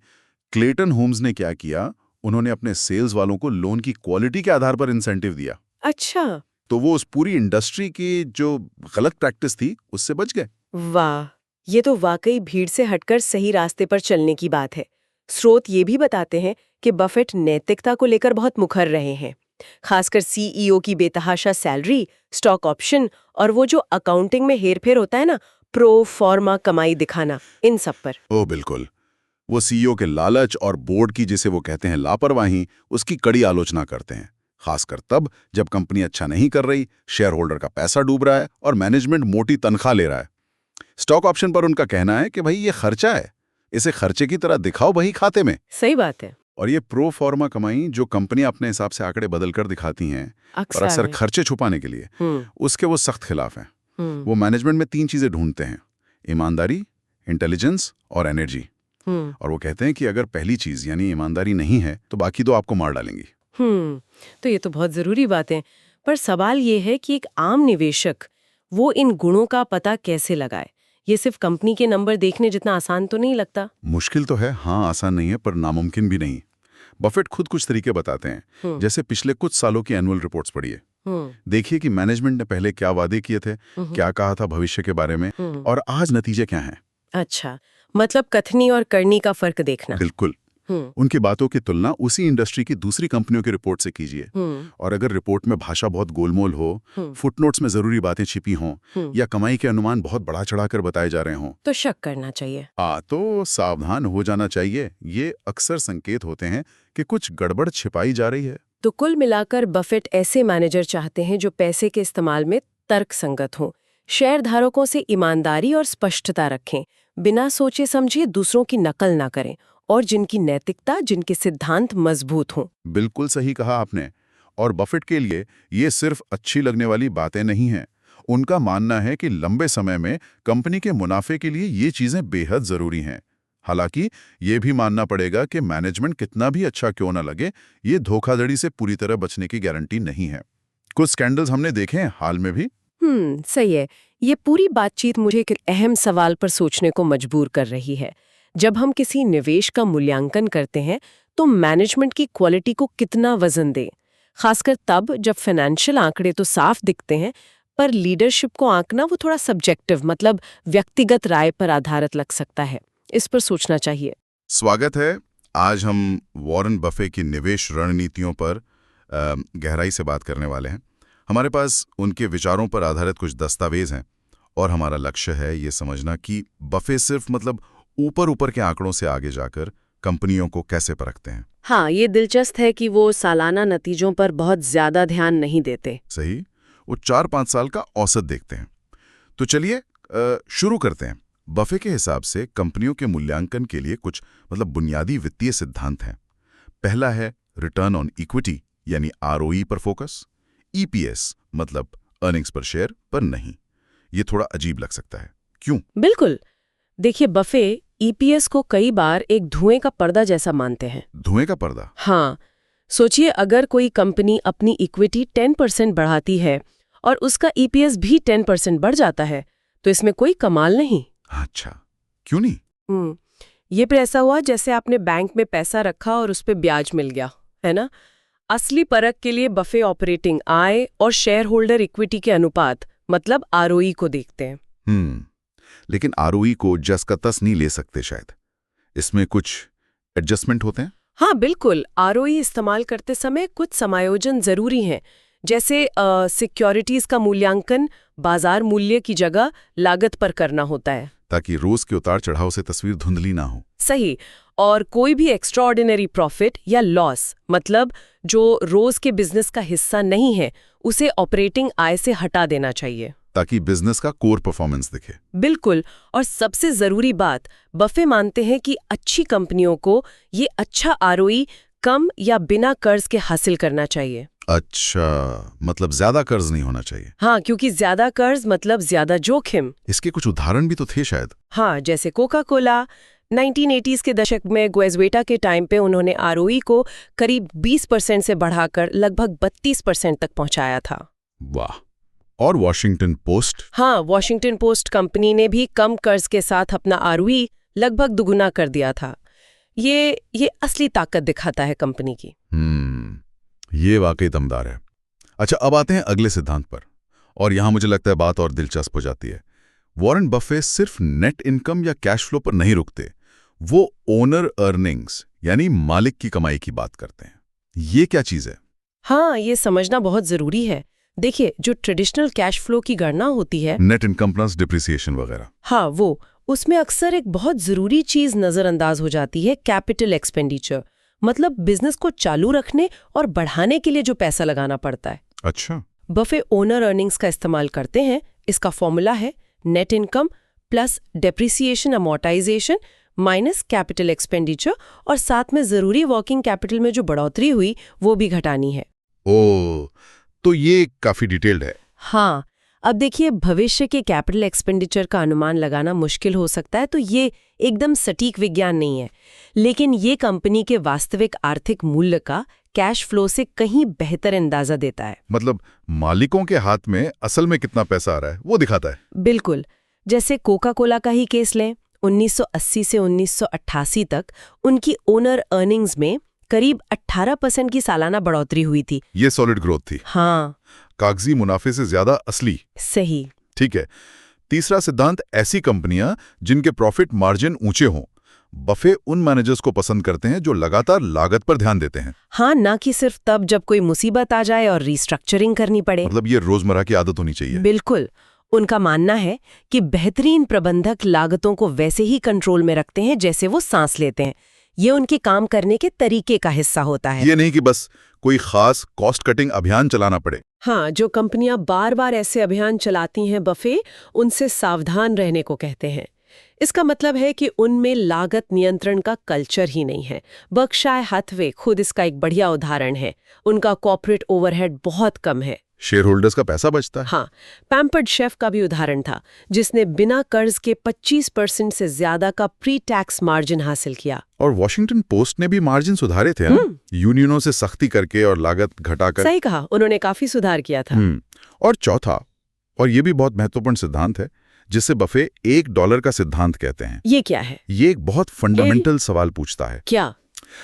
क्लेटन होम्स ने क्या किया, उन्होंने अपने सेल्स वालों को लोन की क्वालिटी के आधार पर इंसेंटिव दिया। अच्छा। तो वो उस पूरी इंडस्ट्री की जो गलत प्रैक्टिस थी उससे बच गए। वाह, ये तो वाकई भीड़ से हटकर सही रास्ते पर चलने की बात है। स्रोत ये भी बताते हैं कि बफेट नैतिकता को लेकर बहुत मुखर रहे हैं, खासकर सीईओ की बेतहाशा सैलरी, स्टॉक ऑप्शन और वो जो अकाउंटिंग में हेरफेर होता है ना, प्रो फॉर्मा कमाई दिखाना, इन सब पर। ओह बिल्कुल। वो सीईओ के लालच और बोर्ड की, जिसे वो कहते हैं लापरवाही, उसकी कड़ी आलोचना करते हैं। खासकर तब जब कंपनी अच्छा नहीं कर रही, शेयर होल्डर का पैसा डूब रहा है और मैनेजमेंट मोटी तनख्वाह ले रहा है। स्टॉक ऑप्शन पर उनका कहना है कि भाई ये खर्चा है, इसे खर्चे की तरह दिखाओ बही खाते में। सही बात है। और ये प्रो फॉर्मा कमाई जो कंपनियां अपने हिसाब से आंकड़े बदलकर दिखाती हैं, और अक्सर खर्चे छुपाने के लिए, उसके वो सख्त खिलाफ हैं। वो मैनेजमेंट में 3 चीजें ढूंढते हैं, ईमानदारी, इंटेलिजेंस और एनर्जी। और वो कहते हैं कि अगर पहली चीज यानी ईमानदारी नहीं है तो बाकी दो आपको मार डालेंगी। तो ये तो बहुत जरूरी बात है। पर सवाल ये है कि एक आम निवेशक वो इन गुणों का पता कैसे लगाए? ये सिर्फ कंपनी के नंबर देखने जितना आसान तो नहीं लगता। मुश्किल तो है, हाँ, आसान नहीं है, पर नामुमकिन भी नहीं। बफेट खुद कुछ तरीके बताते हैं। जैसे पिछले कुछ सालों की एनुअल रिपोर्ट्स पढ़िए। देखिए कि मैनेजमेंट ने पहले क्या वादे किए थे, क्या कहा था भविष्य के बारे में, और आज नतीजे क्या हैं। अच्छा, मतलब कथनी और करनी का फर्क देखना। बिल्कुल। उनकी बातों की तुलना उसी इंडस्ट्री की दूसरी कंपनियों की रिपोर्ट से कीजिए। और अगर रिपोर्ट में भाषा बहुत गोलमोल हो, फुटनोट्स में जरूरी बातें छिपी हों, या कमाई के अनुमान बहुत बढ़ा चढ़ाकर बताए जा रहे हों, तो शक करना चाहिए। तो सावधान हो जाना चाहिए। ये अक्सर संकेत होते हैं कि कुछ गड़बड़ छिपाई जा रही है। तो कुल मिलाकर बफेट ऐसे मैनेजर चाहते हैं जो पैसे के इस्तेमाल में तर्कसंगत हों, शेयरधारकों से ईमानदारी और स्पष्टता रखें, बिना सोचे समझे दूसरों की नकल ना करें, और जिनकी नैतिकता, जिनके सिद्धांत मजबूत हों। बिल्कुल सही कहा आपने। और बफेट के लिए ये सिर्फ अच्छी लगने वाली बातें नहीं हैं। उनका मानना है कि लंबे समय में कंपनी के मुनाफे के लिए ये चीजें बेहद जरूरी हैं। हालांकि ये भी मानना पड़ेगा कि मैनेजमेंट कितना भी अच्छा क्यों ना लगे, ये धोखाधड़ी से पूरी तरह बचने की गारंटी नहीं है। कुछ स्कैंडल्स हमने देखे हैं हाल में भी। सही है। ये पूरी बातचीत मुझे एक अहम सवाल पर सोचने को मजबूर कर रही है। जब हम किसी निवेश का मूल्यांकन करते हैं तो मैनेजमेंट की क्वालिटी को कितना वजन दें, खासकर तब जब फाइनेंशियल आंकड़े तो साफ दिखते हैं पर लीडरशिप को आंकना वो थोड़ा सब्जेक्टिव, मतलब व्यक्तिगत राय पर आधारित लग सकता है। इस पर सोचना चाहिए। स्वागत है। आज हम वॉरेन बफे की निवेश रणनीतियों पर गहराई से बात करने वाले हैं। हमारे पास उनके विचारों पर आधारित कुछ दस्तावेज हैं और हमारा लक्ष्य है ये समझना कि बफे सिर्फ ऊपर ऊपर के आंकड़ों से आगे जाकर कंपनियों को कैसे परखते हैं। हाँ, ये दिलचस्प है कि वो सालाना नतीजों पर बहुत ज्यादा ध्यान नहीं देते। सही, वो 4-5 साल का औसत देखते हैं। तो चलिए शुरू करते हैं। बफे के हिसाब से कंपनियों के मूल्यांकन के लिए कुछ बुनियादी वित्तीय सिद्धांत हैं। पहला है रिटर्न ऑन इक्विटी यानी ROE पर फोकस। EPS मतलब अर्निंग्स पर शेयर पर नहीं। ये थोड़ा अजीब लग सकता है, क्यों? बिल्कुल। देखिए, बफे EPS को कई बार एक धुएं का पर्दा जैसा मानते हैं। धुएं का पर्दा? हाँ, सोचिए अगर कोई कंपनी अपनी इक्विटी 10% बढ़ाती है और उसका EPS भी 10% बढ़ जाता है तो इसमें कोई कमाल नहीं। अच्छा, क्यों नहीं? ये फिर ऐसा हुआ जैसे आपने बैंक में पैसा रखा और उस पे ब्याज मिल गया, है ना? असली परख के लिए बफे ऑपरेटिंग आय और शेयर होल्डर इक्विटी के अनुपात मतलब ROE को देखते हैं। लेकिन ROE को जस का तस नहीं ले सकते शायद। इसमें कुछ एडजस्टमेंट होते हैं? हाँ बिल्कुल, ROE इस्तेमाल करते समय कुछ समायोजन जरूरी हैं। जैसे सिक्योरिटीज का मूल्यांकन बाजार मूल्य की जगह लागत पर करना होता है, ताकि रोज के उतार चढ़ाव से तस्वीर धुंधली ना हो। सही। और कोई भी एक्स्ट्राऑर्डिनरी प्रॉफिट या लॉस, मतलब जो रोज के बिजनेस का हिस्सा नहीं है, उसे ऑपरेटिंग आय से हटा देना चाहिए, ताकि बिजनेस का कोर परफॉर्मेंस दिखे। बिल्कुल। और सबसे जरूरी बात, बफे मानते हैं कि अच्छी कंपनियों को ये अच्छा ROE कम या बिना कर्ज के हासिल करना चाहिए। अच्छा, मतलब ज्यादा कर्ज नहीं होना चाहिए। हाँ, क्योंकि ज्यादा कर्ज मतलब ज्यादा जोखिम। इसके कुछ उदाहरण भी तो थे शायद। हाँ, जैसे कोका कोला 1980s के दशक में ग्वेज़वेटा के टाइम पे उन्होंने ROE को करीब 20% से बढ़ाकर लगभग 32% तक पहुंचाया था। वाह। और वॉशिंगटन पोस्ट? हाँ, वॉशिंगटन पोस्ट कंपनी ने भी कम कर्ज के साथ अपना ROE लगभग दुगुना कर दिया था। ये असली ताकत दिखाता है कंपनी की। ये वाकई दमदार है। अच्छा, अब आते हैं अगले सिद्धांत पर, और यहां मुझे लगता है बात और दिलचस्प हो जाती है। वॉरेन बफे सिर्फ नेट इनकम या कैश फ्लो पर नहीं रुकते, वो ओनर अर्निंग्स यानी मालिक की कमाई की बात करते हैं। ये क्या चीज है? हाँ, ये समझना बहुत जरूरी है। देखिए, जो ट्रेडिशनल कैश फ्लो की गणना होती है, नेट इनकम प्लस डिप्रिसिएशन वगैरह, हाँ वो, उसमें अक्सर एक बहुत जरूरी चीज नजरअंदाज हो जाती है, कैपिटल एक्सपेंडिचर, मतलब बिजनेस को चालू रखने और बढ़ाने के लिए जो पैसा लगाना पड़ता है। अच्छा। बफे ओनर अर्निंग्स का इस्तेमाल करते हैं। इसका फॉर्मूला है net income plus depreciation amortisation minus capital expenditure, और साथ में जरूरी वर्किंग कैपिटल में जो बढ़ोतरी हुई वो भी घटानी है। ओ, तो ये काफी डिटेल्ड है। हाँ, अब देखिए, भविष्य के कैपिटल एक्सपेंडिचर का अनुमान लगाना मुश्किल हो सकता है, तो ये एकदम सटीक विज्ञान नहीं है, लेकिन ये कंपनी के वास्तविक आर्थिक मूल्य का कैश फ्लो से कहीं बेहतर अंदाजा देता है। मतलब मालिकों के हाथ में असल में कितना पैसा आ रहा है वो दिखाता है। बिल्कुल। जैसे कोका कोला का ही केस लें, 1980 से 1988 तक उनकी ओनर अर्निंग्स में करीब 18% की सालाना बढ़ोतरी हुई थी। ये सॉलिड ग्रोथ थी। हाँ, कागजी मुनाफे से ज्यादा असली। सही। ठीक है। तीसरा सिद्धांत, ऐसी कंपनियां जिनके प्रॉफिट मार्जिन ऊंचे हों। बफे उन मैनेजर्स को पसंद करते हैं जो लगातार लागत पर ध्यान देते हैं। हाँ, ना कि सिर्फ तब जब कोई मुसीबत आ जाए और रीस्ट्रक्चरिंग करनी पड़े। मतलब ये रोजमर्रा की आदत होनी चाहिए। बिल्कुल। उनका मानना है कि बेहतरीन प्रबंधक लागतों को वैसे ही कंट्रोल में रखते हैं जैसे वो सांस लेते हैं। ये उनके काम करने के तरीके का हिस्सा होता है। ये नहीं कि बस कोई खास कॉस्ट कटिंग अभियान चलाना पड़े। हाँ, जो कंपनियां बार बार ऐसे अभियान चलाती हैं, बफे उनसे सावधान रहने को कहते हैं। इसका मतलब है कि उनमें लागत नियंत्रण का कल्चर ही नहीं है। बर्कशायर हैथवे खुद इसका एक बढ़िया उदाहरण है। उनका कॉर्पोरेट ओवरहेड बहुत कम है। शेयर होल्डर्स का पैसा बचता है। हाँ, पैम्पर्ड शेफ का भी उदाहरण था, जिसने बिना कर्ज के 25% से ज्यादा का प्री टैक्स मार्जिन हासिल किया। और वॉशिंगटन पोस्ट ने भी मार्जिन सुधारे थे ना? यूनियनों से सख्ती करके और लागत घटाकर। सही कहा, उन्होंने काफी सुधार किया था। और चौथा, और ये भी बहुत महत्वपूर्ण सिद्धांत है, जिसे बफे $1 का सिद्धांत कहते हैं। ये क्या है? ये एक बहुत फंडामेंटल सवाल पूछता है। क्या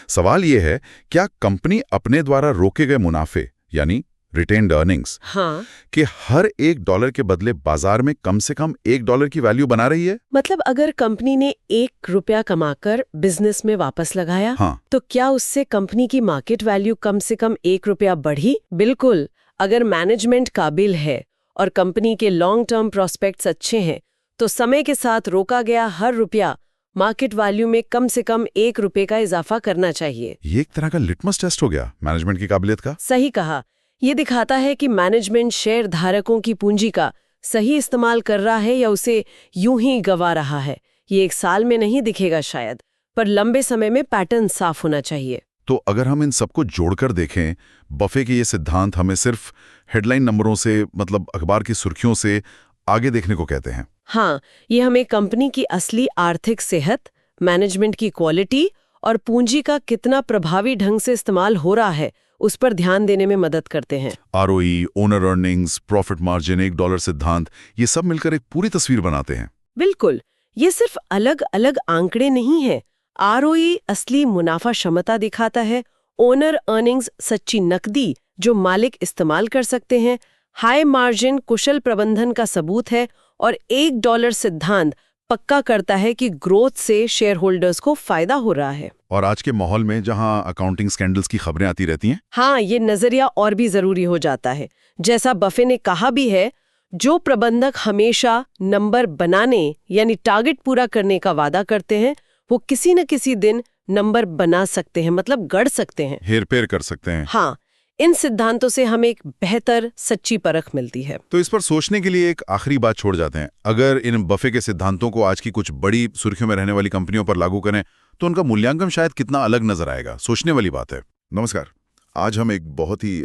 सवाल ये है, क्या कंपनी अपने द्वारा रोके गए मुनाफे यानी रिटेन्ड अर्निंग्स हाँ, कि हर $1 के बदले बाजार में कम से कम $1 की वैल्यू बना रही है? मतलब अगर कंपनी ने ₹1 कमाकर बिजनेस में वापस लगाया, हाँ। तो क्या उससे कंपनी की मार्केट वैल्यू कम से कम ₹1 बढ़ी? बिल्कुल। अगर मैनेजमेंट काबिल है और कंपनी के लॉन्ग टर्म प्रोस्पेक्ट्स अच्छे हैं, तो समय के साथ रोका गया हर रुपया मार्केट वैल्यू में कम से कम ₹1 का इजाफा करना चाहिए। ये एक तरह का लिटमस टेस्ट हो गया मैनेजमेंट की काबिलियत का। सही कहा। ये दिखाता है कि मैनेजमेंट शेयर धारकों की पूंजी का सही इस्तेमाल कर रहा है या उसे यूं ही गंवा रहा है। ये एक साल में नहीं दिखेगा शायद, पर लंबे समय में पैटर्न साफ होना चाहिए। तो अगर हम इन सबको जोड़कर देखें, बफे के ये सिद्धांत हमें सिर्फ हेडलाइन नंबरों से, मतलब अखबार की सुर्खियों से आगे देखने को कहते हैं। हाँ, ये हमें कंपनी की असली आर्थिक सेहत, मैनेजमेंट की क्वालिटी और पूंजी का कितना प्रभावी ढंग से इस्तेमाल हो रहा है, उस पर ध्यान देने में मदद करते हैं। ROE, owner earnings, profit margin, $1 सिद्धांत, ये सब मिलकर एक पूरी तस्वीर बनाते हैं। बिल्कुल, ये सिर्फ अलग अलग आंकड़े नहीं हैं। ROE असली मुनाफा क्षमता दिखाता है, ओनर अर्निंग्स सच्ची नकदी जो मालिक इस्तेमाल कर सकते हैं, हाई मार्जिन कुशल प्रबंधन का सबूत है, और $1 सिद्धांत पक्का करता है कि ग्रोथ से शेयर होल्डर्स को फायदा हो रहा है। और आज के माहौल में जहां अकाउंटिंग स्कैंडल्स की खबरें आती रहती हैं, हाँ, ये नजरिया और भी जरूरी हो जाता है। जैसा बफे ने कहा भी है, जो प्रबंधक हमेशा नंबर बनाने यानी टारगेट पूरा करने का वादा करते हैं, वो किसी न किसी दिन नंबर बना सकते हैं, मतलब गढ़ सकते हैं, हेरफेर कर सकते हैं। हाँ, इन सिद्धांतों से हमें एक बेहतर सच्ची परख मिलती है। तो इस पर सोचने के लिए एक आखिरी बात छोड़ जाते हैं। अगर इन बफे के सिद्धांतों को आज की कुछ बड़ी सुर्खियों में रहने वाली कंपनियों पर लागू करें, तो उनका मूल्यांकन शायद कितना अलग नजर आएगा। सोचने वाली बात है। नमस्कार, आज हम एक बहुत ही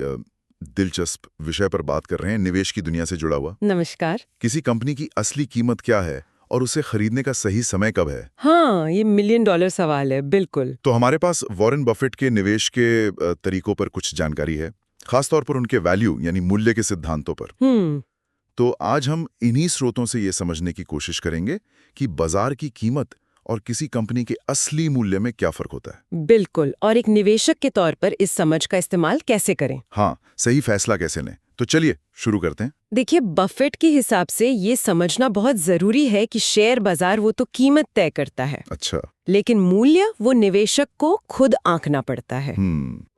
दिलचस्प विषय पर बात कर रहे हैं, निवेश की दुनिया से जुड़ा हुआ। नमस्कार। किसी कंपनी की असली कीमत क्या है और उसे खरीदने का सही समय कब है? हाँ, ये $1,000,000 सवाल है। बिल्कुल। तो हमारे पास वॉरेन बफेट के निवेश के तरीकों पर कुछ जानकारी है, खासतौर पर उनके वैल्यू यानी मूल्य के सिद्धांतों पर। तो आज हम इन्हीं स्रोतों से ये समझने की कोशिश करेंगे कि बाजार की कीमत और किसी कंपनी के असली मूल्य में क्या फर्क होता है। बिल्कुल, और एक निवेशक के तौर पर इस समझ का इस्तेमाल कैसे करें। हाँ, सही फैसला कैसे लें। तो चलिए शुरू करते हैं। देखिए, बफेट के हिसाब से ये समझना बहुत जरूरी है कि शेयर बाजार वो तो कीमत तय करता है, अच्छा, लेकिन मूल्य वो निवेशक को खुद आंकना पड़ता है।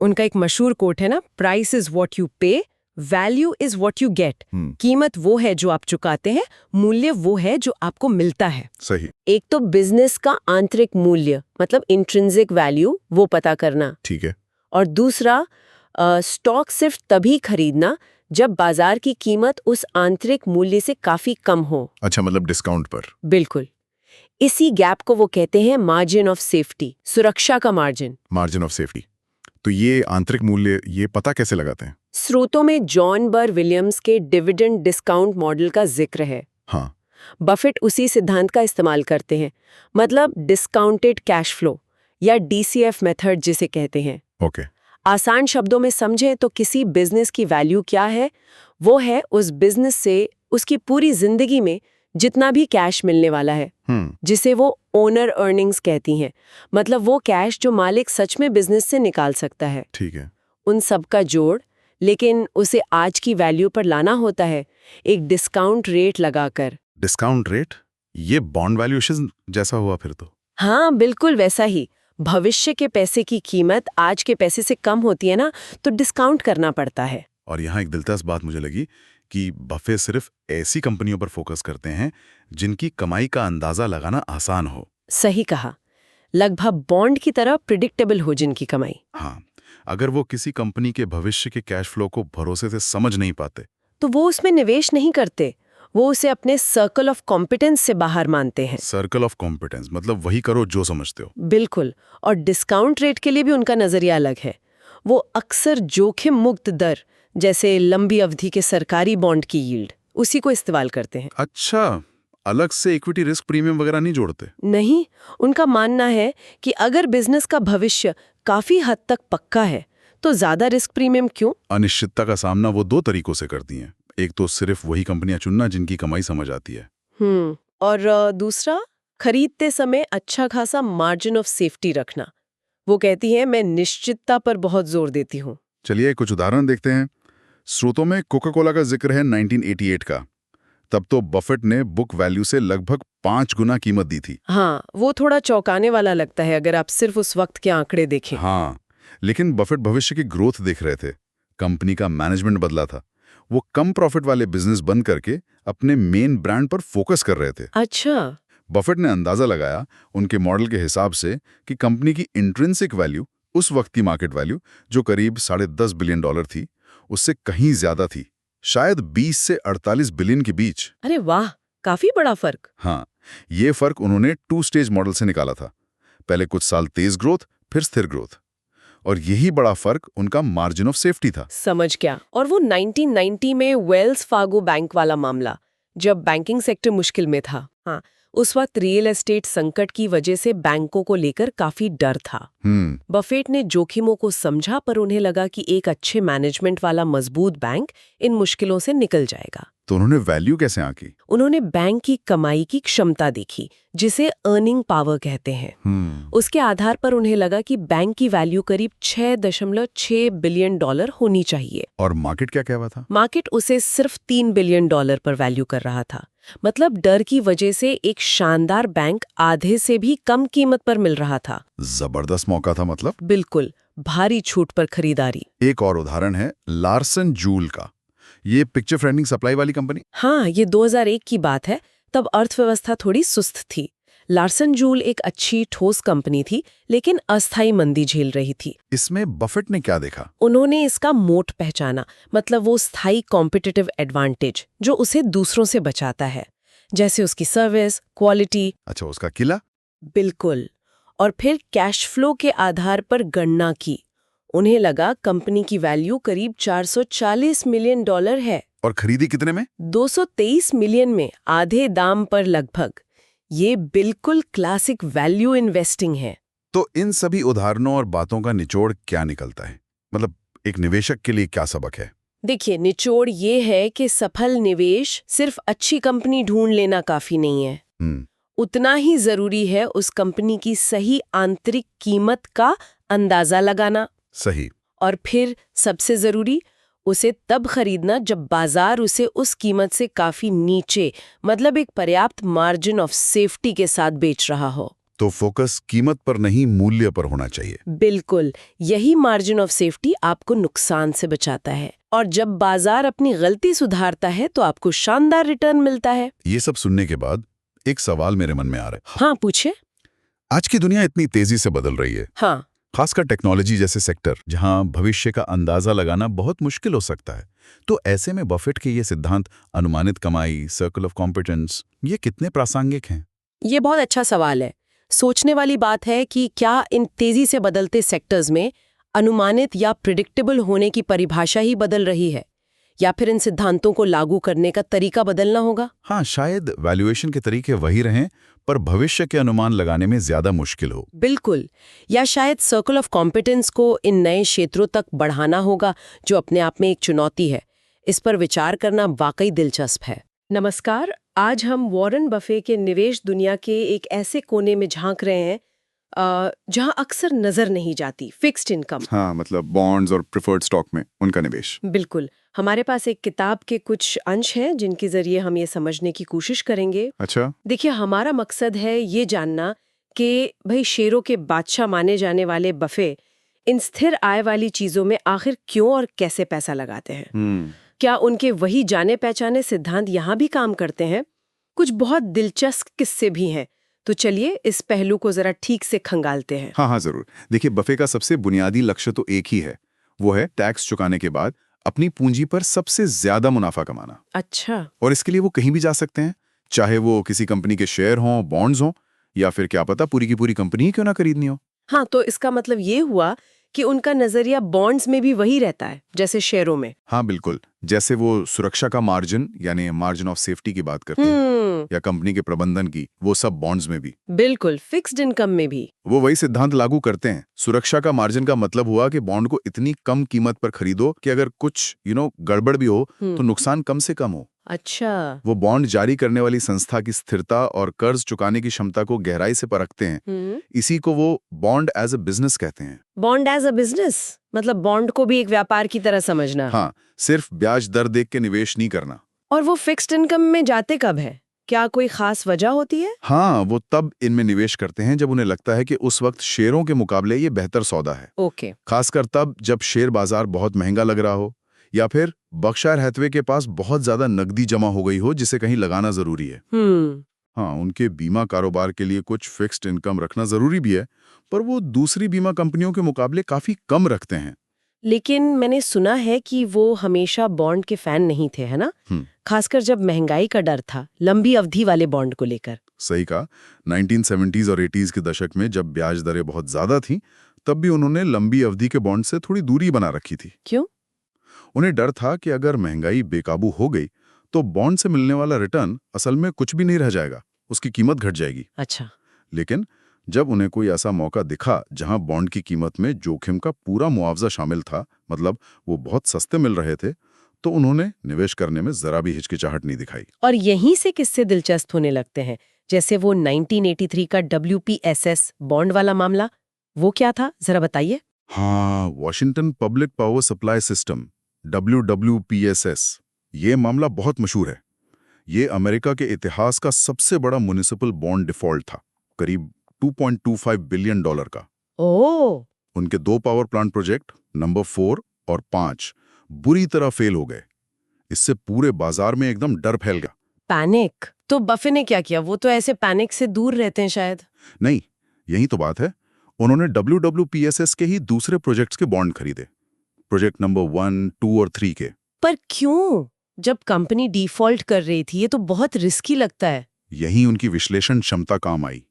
उनका एक मशहूर कोट है ना, प्राइस इज व्हाट यू पे, value is what you get. कीमत वो है जो आप चुकाते हैं, मूल्य वो है जो आपको मिलता है। सही। एक तो बिजनेस का आंतरिक मूल्य मतलब इंट्रिंसिक वैल्यू वो पता करना, ठीक है। और दूसरा स्टॉक सिर्फ तभी खरीदना जब बाजार की कीमत उस आंतरिक मूल्य से काफी कम हो। अच्छा, मतलब डिस्काउंट पर। बिल्कुल। इसी गैप को वो कहते हैं मार्जिन ऑफ सेफ्टी, सुरक्षा का मार्जिन। Margin of safety. तो ये आंतरिक मूल्य, ये पता कैसे लगाते हैं? स्रोतों में जॉन बर विलियम्स के डिविडेंड डिस्काउंट मॉडल का जिक्र है। हाँ। बफेट उसी सिद्धांत का इस्तेमाल करते हैं, मतलब डिस्काउंटेड कैश फ्लो या DCF मेथड जिसे कहते हैं। ओके। आसान शब्दों में समझें तो किसी बिजनेस की वैल्यू क्या है, वो है उस बिजनेस से उसकी पूरी जिंदगी में जितना भी कैश मिलने वाला है, जिसे वो ओनर अर्निंग्स कहती हैं, मतलब वो कैश जो मालिक सच में बिजनेस से निकाल सकता है। ठीक है। उन सब का जोड़, लेकिन उसे आज की वैल्यू पर लाना होता है एक डिस्काउंट रेट लगाकर। Discount rate? ये बॉन्ड वैल्यूएशन जैसा हुआ फिर तो। हाँ, बिल्कुल वैसा ही। भविष्य के पैसे की कीमत आज के पैसे से कम होती है ना, तो डिस्काउंट करना पड़ता है। और यहाँ एक दिलचस्प बात मुझे लगी कि बफे सिर्फ ऐसी कंपनियों पर फोकस करते हैं जिनकी कमाई का अंदाजा लगाना आसान हो। सही कहा, लगभग बॉन्ड की तरह प्रिडिक्टेबल हो जिनकी कमाई। हाँ, अगर वो किसी कंपनी के भविष्य के कैश फ्लो को भरोसे से समझ नहीं पाते, तो वो उसमें निवेश नहीं करते, वो उसे अपने सर्कल ऑफ कॉम्पिटेंस से बाहर मानते हैं। सर्कल ऑफ कॉम्पिटेंस मतलब वही करो जो समझते हो। बिल्कुल। और डिस्काउंट रेट के लिए भी उनका नजरिया अलग है। वो अक्सर जोखिम मुक्त दर, जैसे लंबी अवधि के सरकारी बॉन्ड की यील्ड, उसी को इस्तेमाल करते हैं। अच्छा, अलग से इक्विटी रिस्क प्रीमियम वगैरह नहीं जोड़ते? नहीं, उनका मानना है कि अगर बिजनेस का भविष्य काफी हद तक पक्का है तो ज्यादा रिस्क प्रीमियम क्यों? अनिश्चितता का सामना वो दो तरीकों से करती हैं। एक तो सिर्फ वही कंपनियां चुनना जिनकी कमाई समझ आती है। और दूसरा, खरीदते समय अच्छा खासा मार्जिन ऑफ सेफ्टी रखना। वो कहती हैं मैं निश्चितता पर बहुत जोर देती हूँ। चलिए कुछ उदाहरण देखते हैं। स्रोतों में कोका कोला का जिक्र है 1988 का। तब तो बफेट ने बुक वैल्यू से लगभग 5 गुना कीमत दी थी। हाँ, वो थोड़ा चौंकाने वाला लगता है अगर आप सिर्फ उस वक्त के आंकड़े देखें। हाँ, लेकिन बफेट भविष्य की ग्रोथ देख रहे थे। कंपनी का मैनेजमेंट बदला था। वो कम प्रॉफिट वाले बिजनेस बंद करके अपने मेन ब्रांड पर फोकस कर रहे थे। अच्छा। बफेट ने अंदाजा लगाया उनके मॉडल के हिसाब से कि कंपनी की इंट्रिंसिक वैल्यू, उस वक्त की मार्केट वैल्यू जो करीब $10.5 बिलियन थी, उससे कहीं ज्यादा थी, शायद 20 से 48 बिलियन के बीच। अरे वाह, काफी बड़ा फर्क। हाँ, ये फर्क उन्होंने 2 स्टेज मॉडल से निकाला था। पहले कुछ साल तेज ग्रोथ, फिर स्थिर ग्रोथ। और यही बड़ा फर्क उनका मार्जिन ऑफ सेफ्टी था। समझ गया। और वो 1990 में वेल्स फार्गो बैंक वाला मामला, जब बैंकिंग सेक्टर मुश्किल में था। हाँ, उस वक्त रियल एस्टेट संकट की वजह से बैंकों को लेकर काफी डर था। बफेट ने जोखिमों को समझा, पर उन्हें लगा कि एक अच्छे मैनेजमेंट वाला मजबूत बैंक इन मुश्किलों से निकल जाएगा। तो उन्होंने वैल्यू कैसे आंकी? उन्होंने बैंक की कमाई की क्षमता देखी, जिसे अर्निंग पावर कहते हैं। उसके आधार पर उन्हें लगा कि बैंक की वैल्यू करीब $6.6 बिलियन होनी चाहिए। और मार्केट क्या कह रहा था? मार्केट उसे सिर्फ $3 बिलियन पर वैल्यू कर रहा था। मतलब डर की वजह से एक शानदार बैंक आधे से भी कम कीमत पर मिल रहा था। जबरदस्त मौका था मतलब। बिल्कुल, भारी छूट पर खरीदारी। एक और उदाहरण है लार्सन जूल का। ये पिक्चर फ्रेंडिंग सप्लाई वाली कंपनी। हाँ, ये 2001 की बात है। तब अर्थव्यवस्था थोड़ी सुस्त थी। लार्सन जूल एक अच्छी ठोस कंपनी थी, लेकिन अस्थायी मंदी झेल रही थी। इसमें बफेट ने क्या देखा? उन्होंने इसका मोट पहचाना, मतलब वो स्थायी कॉम्पिटिटिव एडवांटेज जो उसे दूसरों से बचाता है, जैसे उसकी सर्विस, क्वालिटी। अच्छा, उसका किला। बिल्कुल। और फिर कैश फ्लो के आधार पर गणना की। उन्हें लगा कंपनी की वैल्यू करीब $440 मिलियन है। और खरीदी कितने में? 223 मिलियन में, आधे दाम पर लगभग। ये बिल्कुल क्लासिक वैल्यू इन्वेस्टिंग है। तो इन सभी उदाहरणों और बातों का निचोड़ क्या निकलता है? मतलब एक निवेशक के लिए क्या सबक है? देखिए, निचोड़ ये है कि सफल निवेश सिर्फ अच्छी कंपनी ढूंढ लेना काफी नहीं है। उतना ही जरूरी है उस कंपनी की सही आंतरिक कीमत का अंदाजा लगाना। सही। और फिर सबसे जरूरी, उसे तब खरीदना जब बाजार उसे उस कीमत से काफी नीचे, मतलब एक पर्याप्त मार्जिन ऑफ सेफ्टी के साथ बेच रहा हो। तो फोकस कीमत पर नहीं, मूल्य पर होना चाहिए। बिल्कुल, यही मार्जिन ऑफ सेफ्टी आपको नुकसान से बचाता है। और जब बाजार अपनी गलती सुधारता है तो आपको शानदार रिटर्न मिलता है। ये सब सुनने के बाद एक सवाल मेरे मन में आ रहा है। हाँ, पूछे। आज की दुनिया इतनी तेजी से बदल रही है। हाँ, खासकर टेक्नोलॉजी जैसे सेक्टर, जहां भविष्य का अंदाजा लगाना बहुत मुश्किल हो सकता है। तो ऐसे में बफेट के ये सिद्धांत, अनुमानित कमाई, सर्कल ऑफ कॉम्पिटेंस, ये कितने प्रासंगिक हैं? ये बहुत अच्छा सवाल है। सोचने वाली बात है कि क्या इन तेजी से बदलते सेक्टर्स में अनुमानित या प्रिडिक्टेबल होने की परिभाषा ही बदल रही है, या फिर इन सिद्धांतों को लागू करने का तरीका बदलना होगा? हाँ, शायद वैल्यूएशन के तरीके वही रहें, पर भविष्य के अनुमान लगाने में ज्यादा मुश्किल हो। बिल्कुल। या शायद सर्कल ऑफ कॉम्पिटेंस को इन नए क्षेत्रों तक बढ़ाना होगा, जो अपने आप में एक चुनौती है। इस पर विचार करना वाकई दिलचस्प है। नमस्कार, आज हम वॉरेन बफे के निवेश दुनिया के एक ऐसे कोने में झांक रहे हैं जहां अक्सर नजर नहीं जाती, फिक्स्ड इनकम। हाँ, मतलब बॉन्ड्स और प्रेफर्ड स्टॉक में उनका निवेश। बिल्कुल। हमारे पास एक किताब के कुछ अंश हैं जिनके जरिए हम ये समझने की कोशिश करेंगे। अच्छा। देखिए, हमारा मकसद है ये जानना कि भाई शेरों के बादशाह माने जाने वाले बफे इन स्थिर आय वाली चीजों में आखिर क्यों और कैसे पैसा लगाते हैं। क्या उनके वही जाने पहचाने सिद्धांत यहाँ भी काम करते हैं? कुछ बहुत दिलचस्प किस्से भी हैं। तो चलिए इस पहलू को जरा ठीक से खंगालते हैं। हाँ, जरूर। देखिए, बफे का सबसे बुनियादी लक्ष्य तो एक ही है, वो है टैक्स चुकाने के बाद अपनी पूंजी पर सबसे ज्यादा मुनाफा कमाना। अच्छा। और इसके लिए वो कहीं भी जा सकते हैं, चाहे वो किसी कंपनी के शेयर हों, बॉन्ड्स हों, या फिर क्या पता पूरी की पूरी कंपनी ही क्यों ना खरीदनी हो। हाँ, तो इसका मतलब ये हुआ कि उनका नजरिया बॉन्ड्स में भी वही रहता है जैसे शेयरों में। हाँ बिल्कुल, जैसे वो सुरक्षा का मार्जिन यानी मार्जिन ऑफ सेफ्टी की बात करते हैं या कंपनी के प्रबंधन की, वो सब बॉन्ड्स में भी। बिल्कुल, फिक्स्ड इनकम में भी। वो वही सिद्धांत लागू करते हैं। सुरक्षा का मार्जिन का मतलब हुआ कि बॉन्ड को इतनी कम कीमत पर खरीदो कि अगर कुछ गड़बड़ भी हो तो नुकसान कम से कम हो। अच्छा। वो बॉन्ड जारी करने वाली संस्था की स्थिरता और कर्ज चुकाने की क्षमता को गहराई से परखते हैं। इसी को वो बॉन्ड एज अ बिजनेस कहते हैं। बॉन्ड एज अ बिजनेस मतलब बॉन्ड को भी एक व्यापार की तरह समझना। हाँ, सिर्फ ब्याज दर देख के निवेश नहीं करना। और वो फिक्स्ड इनकम में जाते कब है? क्या कोई खास वजह होती है? हाँ, वो तब इनमें निवेश करते हैं जब उन्हें लगता है कि उस वक्त शेयरों के मुकाबले ये बेहतर सौदा है। ओके। खासकर तब जब शेयर बाजार बहुत महंगा लग रहा हो या फिर बर्कशायर हैथवे के पास बहुत ज्यादा नकदी जमा हो गई हो जिसे कहीं लगाना जरूरी है। हाँ, उनके बीमा कारोबार के लिए कुछ फिक्स्ड इनकम रखना जरूरी भी है, पर वो दूसरी बीमा कंपनियों के मुकाबले काफी कम रखते हैं। लेकिन मैंने सुना है कि वो हमेशा बॉन्ड के फैन नहीं थे, है ना? खासकर जब महंगाई का डर था, लंबी अवधि वाले बॉन्ड को लेकर। सही कहा। 1970s और 80s के दशक में जब ब्याज दरें बहुत ज्यादा थीं, तब भी उन्होंने लंबी अवधि के बॉन्ड से थोड़ी दूरी बना रखी थी। क्यों? उन्हें डर था कि अगर महंगाई बेकाबू हो गई तो बॉन्ड से मिलने वाला रिटर्न असल में कुछ भी नहीं रह जाएगा, उसकी कीमत घट जाएगी। अच्छा। लेकिन जब उन्हें कोई ऐसा मौका दिखा जहां बॉन्ड की कीमत में जोखिम का पूरा मुआवजा शामिल था, मतलब वो बहुत सस्ते मिल रहे थे, तो उन्होंने निवेश करने में जरा भी हिचकिचाहट नहीं दिखाई। और यहीं से किस्से दिलचस्प होने लगते हैं, जैसे वो 1983 का WPSS बॉन्ड वाला मामला। वो क्या था, जरा बताइए। हाँ, Washington public power supply system WWPSS, ये मामला बहुत मशहूर है। ये अमेरिका के इतिहास का सबसे बड़ा म्युनिसिपल बॉन्ड डिफॉल्ट था, करीब $2.25 बिलियन का। ओह। उनके 2 पावर प्लांट प्रोजेक्ट नंबर 4 और 5 बुरी तरह फेल हो गए। इससे पूरे बाजार में एकदम डर फैल गया। पैनिक? तो बफे ने क्या किया? वो तो ऐसे पैनिक से दूर रहते हैं शायद। नहीं, यही तो बात है। उन्होंने WWPSS के ही दूसरे प्रोजेक्ट्स के बॉन्ड खरीदे, प्रोजेक्ट नंबर 1, 2 और 3 के। पर क्यों? जब कंपनी डिफॉल्ट कर रही थी, ये तो बहुत रिस्की लगता है। यही उनकी विश्लेषण क्षमता काम आई।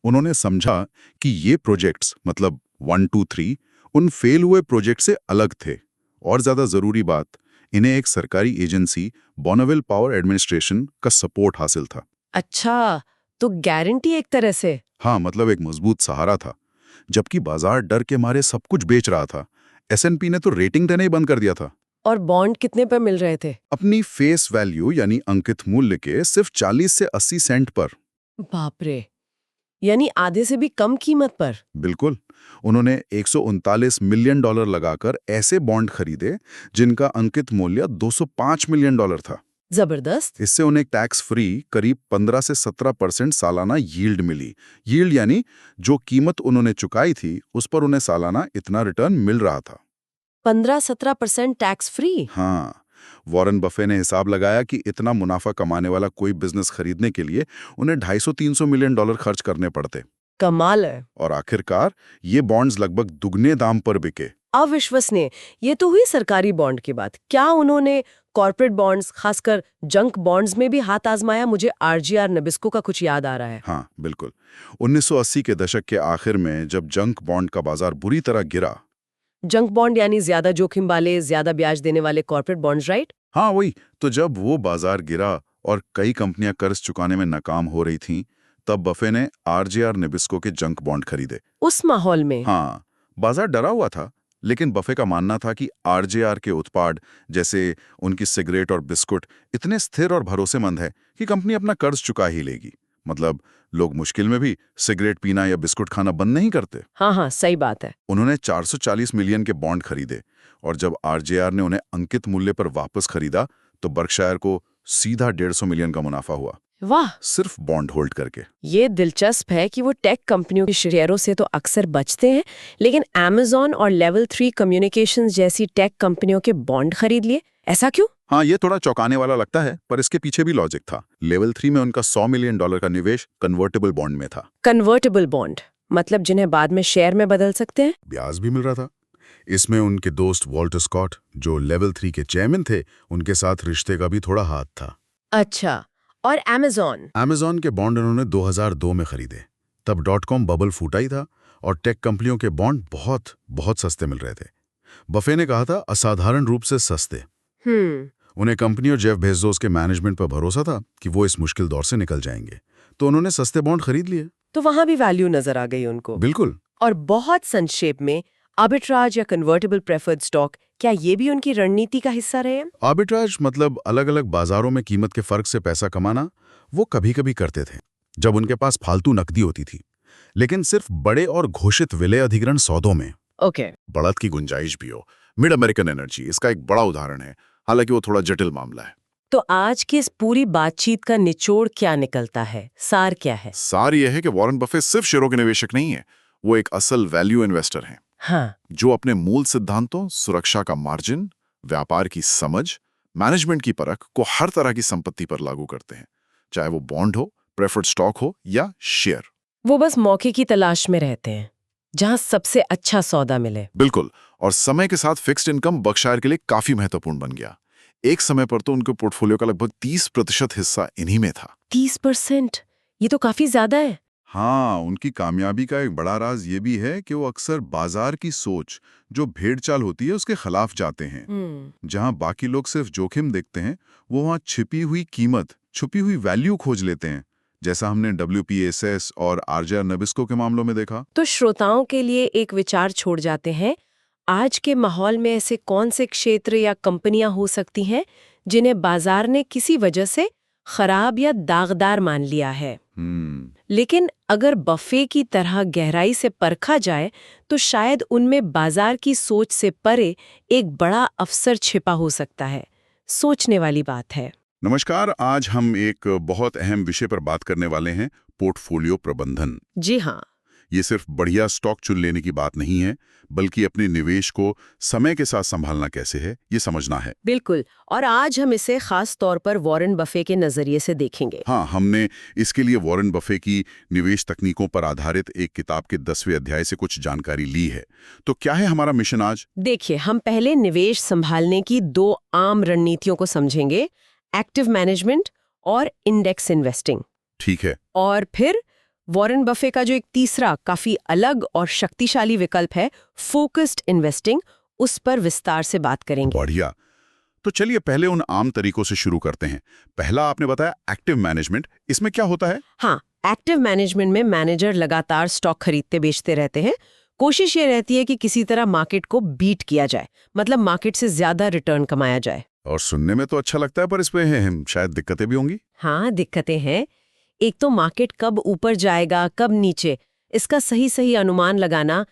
उन्होंने समझा कि ये प्रोजेक्ट्स मतलब 1, 2, 3 उन फेल हुए प्रोजेक्ट से अलग थे, और ज्यादा जरूरी बात, इन्हें एक सरकारी एजेंसी बॉनवेल पावर एडमिनिस्ट्रेशन का सपोर्ट हासिल था। अच्छा, तो गारंटी एक तरह से। हाँ, मतलब एक मजबूत सहारा था। जबकि बाजार डर के मारे सब कुछ बेच रहा था, S&P ने तो रेटिंग देना ही बंद कर दिया था। और बॉन्ड कितने पर मिल रहे थे? अपनी फेस वैल्यू यानी अंकित मूल्य के सिर्फ 40 से 80 सेंट पर। बाप रे, यानी आधे से भी कम कीमत पर। बिल्कुल। उन्होंने $139 मिलियन लगाकर ऐसे बॉन्ड खरीदे जिनका अंकित मूल्य $205 मिलियन था। जबरदस्त। इससे उन्हें टैक्स फ्री करीब 15 से 17% सालाना यील्ड मिली। यील्ड यानी जो कीमत उन्होंने चुकाई थी उस पर उन्हें सालाना इतना रिटर्न मिल रहा था। 15-17% टैक्स फ्री? हाँ, वॉरेन बफे ने हिसाब लगाया कि इतना मुनाफा कमाने वाला कोई बिजनेस खरीदने के लिए उन्हें $250-300 मिलियन खर्च करने पड़ते। कमाल है। और आखिरकार ये बॉन्ड्स लगभग दुगने दाम पर बिके। अविश्वसनीय। ये तो हुई सरकारी बॉन्ड की बात। क्या उन्होंने कॉर्पोरेट बॉन्ड्स, खासकर जंक बॉन्ड्स में भी हाथ आजमाया? मुझे RGR नबिस्को का कुछ याद आ रहा है। हाँ बिल्कुल। 1980 के दशक के आखिर में जब जंक बॉन्ड का बाजार बुरी तरह गिरा। जंक बॉन्ड यानी ज्यादा जोखिम वाले, ज्यादा ब्याज देने वाले कॉर्पोरेट बॉन्ड्स, राइट? हाँ वही। तो जब वो बाजार गिरा और कई कंपनियां कर्ज चुकाने में नाकाम हो रही थीं, तब बफे ने RGR नबिस्को के जंक बॉन्ड खरीदे। उस माहौल में? हाँ, बाजार डरा हुआ था, लेकिन बफे का मानना था कि RGR के उत्पाद जैसे उनकी सिगरेट और बिस्कुट इतने स्थिर और भरोसेमंद है कि कंपनी अपना कर्ज चुका ही लेगी। मतलब लोग मुश्किल में भी सिगरेट पीना या बिस्कुट खाना बंद नहीं करते। हाँ, सही बात है। उन्होंने 440 मिलियन के बॉन्ड खरीदे, और जब RGR ने उन्हें अंकित मूल्य पर वापस खरीदा तो बर्कशायर को सीधा 150 मिलियन का मुनाफा हुआ। वाह, सिर्फ बॉन्ड होल्ड करके। ये दिलचस्प है कि वो टेक कंपनियों के शेयरों से तो अक्सर बचते हैं, लेकिन Amazon और लेवल 3 कम्युनिकेशंस जैसी टेक कंपनियों के बॉन्ड खरीद लिए। ऐसा क्यों? हाँ, ये थोड़ा चौंकाने वाला लगता है, पर इसके पीछे भी लॉजिक था। लेवल 3 में उनका $100 मिलियन का निवेश कन्वर्टेबल बॉन्ड में था। कन्वर्टेबल बॉन्ड मतलब जिन्हें बाद में शेयर में बदल सकते हैं? ब्याज भी मिल रहा था। इसमें उनके दोस्त वॉल्टर स्कॉट, जो लेवल 3 के चेयरमैन थे, उनके साथ रिश्ते का भी थोड़ा हाथ था। अच्छा, और Amazon Amazon के बॉन्ड उन्होंने 2002 में खरीदे। तब .com बबल फूटा ही था और टेक कंपनियों के बॉन्ड बहुत बहुत सस्ते मिल रहे थे। बफे ने कहा था असाधारण रूप से सस्ते। उन्हें कंपनी और जेफ बेजोस के मैनेजमेंट पर भरोसा था कि वो इस मुश्किल दौर से निकल जाएंगे, तो उन्होंने सस्ते बॉन्ड खरीद लिए। तो वहां भी वैल्यू नजर आ गई उनको। बिल्कुल। और बहुत संक्षेप में, आर्बिट्राज या कन्वर्टेबल प्रेफर्ड स्टॉक, क्या ये भी उनकी रणनीति का हिस्सा रहे? आर्बिट्राज मतलब अलग अलग बाजारों में कीमत के फर्क से पैसा कमाना। वो कभी कभी करते थे जब उनके पास फालतू नकदी होती थी, लेकिन सिर्फ बड़े और घोषित विलय अधिग्रहण सौदों में। ओके। बढ़त की गुंजाइश भी हो। मिड अमेरिकन एनर्जी इसका एक बड़ा उदाहरण है, हालांकि वो थोड़ा जटिल मामला है। तो आज की इस पूरी बातचीत का निचोड़ क्या निकलता है, सार क्या है? सार यह है कि वॉरेन बफेट सिर्फ शेयरों के निवेशक नहीं है, वो एक असल वैल्यू इन्वेस्टर हैं। हाँ। जो अपने मूल सिद्धांतों, सुरक्षा का मार्जिन, व्यापार की समझ, मैनेजमेंट की परख को हर तरह की संपत्ति पर लागू करते हैं, चाहे वो बॉन्ड हो, प्रेफर्ड स्टॉक हो या शेयर। वो बस मौके की तलाश में रहते हैं, जहां सबसे अच्छा सौदा मिले। बिल्कुल। और समय के साथ फिक्स्ड इनकम बर्कशायर के लिए काफी महत्वपूर्ण बन गया। एक समय पर तो उनके पोर्टफोलियो का लगभग 30% हिस्सा इन्हीं में था। 30%? ये तो काफी ज्यादा है। हाँ, उनकी कामयाबी का एक बड़ा राज ये भी है कि वो अक्सर बाजार की सोच, जो भेड़चाल होती है, उसके खिलाफ जाते हैं। जहां बाकी लोग सिर्फ जोखिम देखते हैं, वो वहां छिपी हुई कीमत, छुपी हुई वैल्यू खोज लेते हैं, जैसा हमने WPSS और RJR नबिस्को के मामलों में देखा। तो श्रोताओं के लिए एक विचार छोड़ जाते हैं, आज के माहौल में ऐसे कौन से क्षेत्र या कंपनियां हो सकती हैं जिन्हें बाजार ने किसी वजह से खराब या दागदार मान लिया है? लेकिन अगर बफे की तरह गहराई से परखा जाए तो शायद उनमें बाजार की सोच से परे एक बड़ा अवसर छिपा हो सकता है। सोचने वाली बात है। नमस्कार, आज हम एक बहुत अहम विषय पर बात करने वाले हैं, पोर्टफोलियो प्रबंधन। जी हाँ। ये सिर्फ बढ़िया स्टॉक चुन लेने की बात नहीं है, बल्कि अपने निवेश को समय के साथ संभालना कैसे है, ये समझना है। बिल्कुल। और आज हम इसे खास तौर पर वॉरेन बफे के नजरिए से देखेंगे। हाँ, हमने इसके लिए वॉरेन बफे की निवेश तकनीकों पर आधारित एक किताब के 10वें अध्याय से कुछ जानकारी ली है। तो क्या है हमारा मिशन आज? देखिए, हम पहले निवेश संभालने की 2 आम रणनीतियों को समझेंगे, एक्टिव मैनेजमेंट और इंडेक्स इन्वेस्टिंग। ठीक है। और फिर वॉरेन बफे का जो एक तीसरा काफी अलग और शक्तिशाली विकल्प है, फोकस्ड इन्वेस्टिंग, उस पर विस्तार से बात करेंगे। बढ़िया। तो चलिए पहले उन आम तरीकों से शुरू करते हैं। पहला आपने बताया एक्टिव मैनेजमेंट, इसमें क्या होता है? हाँ, एक्टिव मैनेजमेंट में मैनेजर लगातार स्टॉक खरीदते बेचते रहते हैं। कोशिश ये रहती है कि किसी तरह मार्केट को बीट किया जाए, मतलब मार्केट से ज्यादा रिटर्न कमाया जाए। और सुनने में तो अच्छा लगता है, पर इसमें शायद दिक्कतें भी होंगी। हाँ, दिक्कतें हैं। एक तो मार्केट कब ऊपर जाएगा, कब नीचे, इसका सही अनुमान लगाना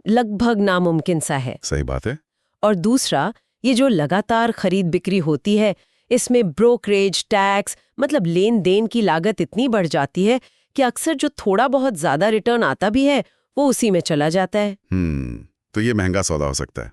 लगभग नामुमकिन सा है। सही बात है। और दूसरा, ये जो लगातार खरीद बिक्री होती है, इसमें ब्रोकरेज, टैक्स, मतलब लेन देन की लागत इतनी बढ़ जाती है कि अक्सर जो थोड़ा बहुत ज्यादा रिटर्न आता भी है, वो उसी में चला जाता है। तो ये महंगा सौदा हो सकता है।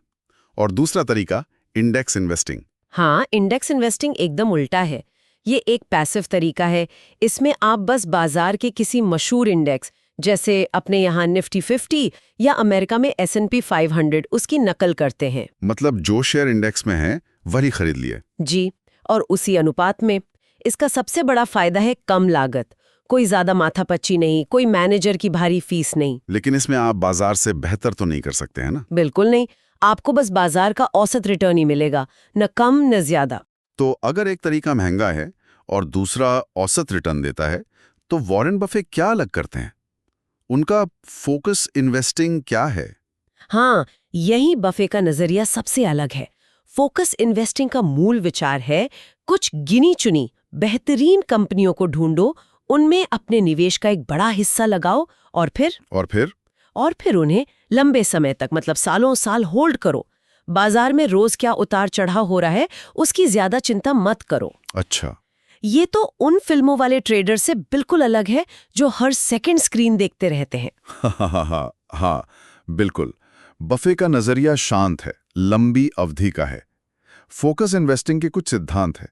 और दूसरा तरीका, इंडेक्स इन्वेस्टिंग। हाँ, इंडेक्स इन्वेस्टिंग एकदम उल्टा है। ये एक पैसिव तरीका है। इसमें आप बस बाजार के किसी मशहूर इंडेक्स, जैसे अपने यहाँ निफ्टी 50 या अमेरिका में S&P 500, उसकी नकल करते हैं। मतलब जो शेयर इंडेक्स में है वही खरीद लिए। जी, और उसी अनुपात में। इसका सबसे बड़ा फायदा है कम लागत, कोई ज्यादा माथापच्ची नहीं, कोई मैनेजर की भारी फीस नहीं। लेकिन इसमें आप बाजार से बेहतर तो नहीं कर सकते हैं ना? बिल्कुल नहीं। आपको बस बाजार का औसत रिटर्न ही मिलेगा, न कम न ज्यादा। तो अगर एक तरीका महंगा है और दूसरा औसत रिटर्न देता है, तो वॉरेन बफे क्या अलग करते हैं? उनका फोकस इन्वेस्टिंग क्या है? हाँ, यही बफे का नजरिया सबसे अलग है। फोकस इन्वेस्टिंग का मूल विचार है, कुछ गिनी चुनी बेहतरीन कंपनियों को ढूंढो, उनमें अपने निवेश का एक बड़ा हिस्सा लगाओ और फिर उन्हें लंबे समय तक, मतलब सालों साल होल्ड करो। बाजार में रोज क्या उतार चढ़ाव हो रहा है, उसकी ज्यादा चिंता मत करो। अच्छा। ये तो उन फिल्मों वाले ट्रेडर से बिल्कुल अलग है जो हर सेकंड स्क्रीन देखते रहते हैं। हाँ, बिल्कुल। बफे का नजरिया शांत है, लंबी अवधि का है। फोकस इन्वेस्टिंग के कुछ सिद्धांत है।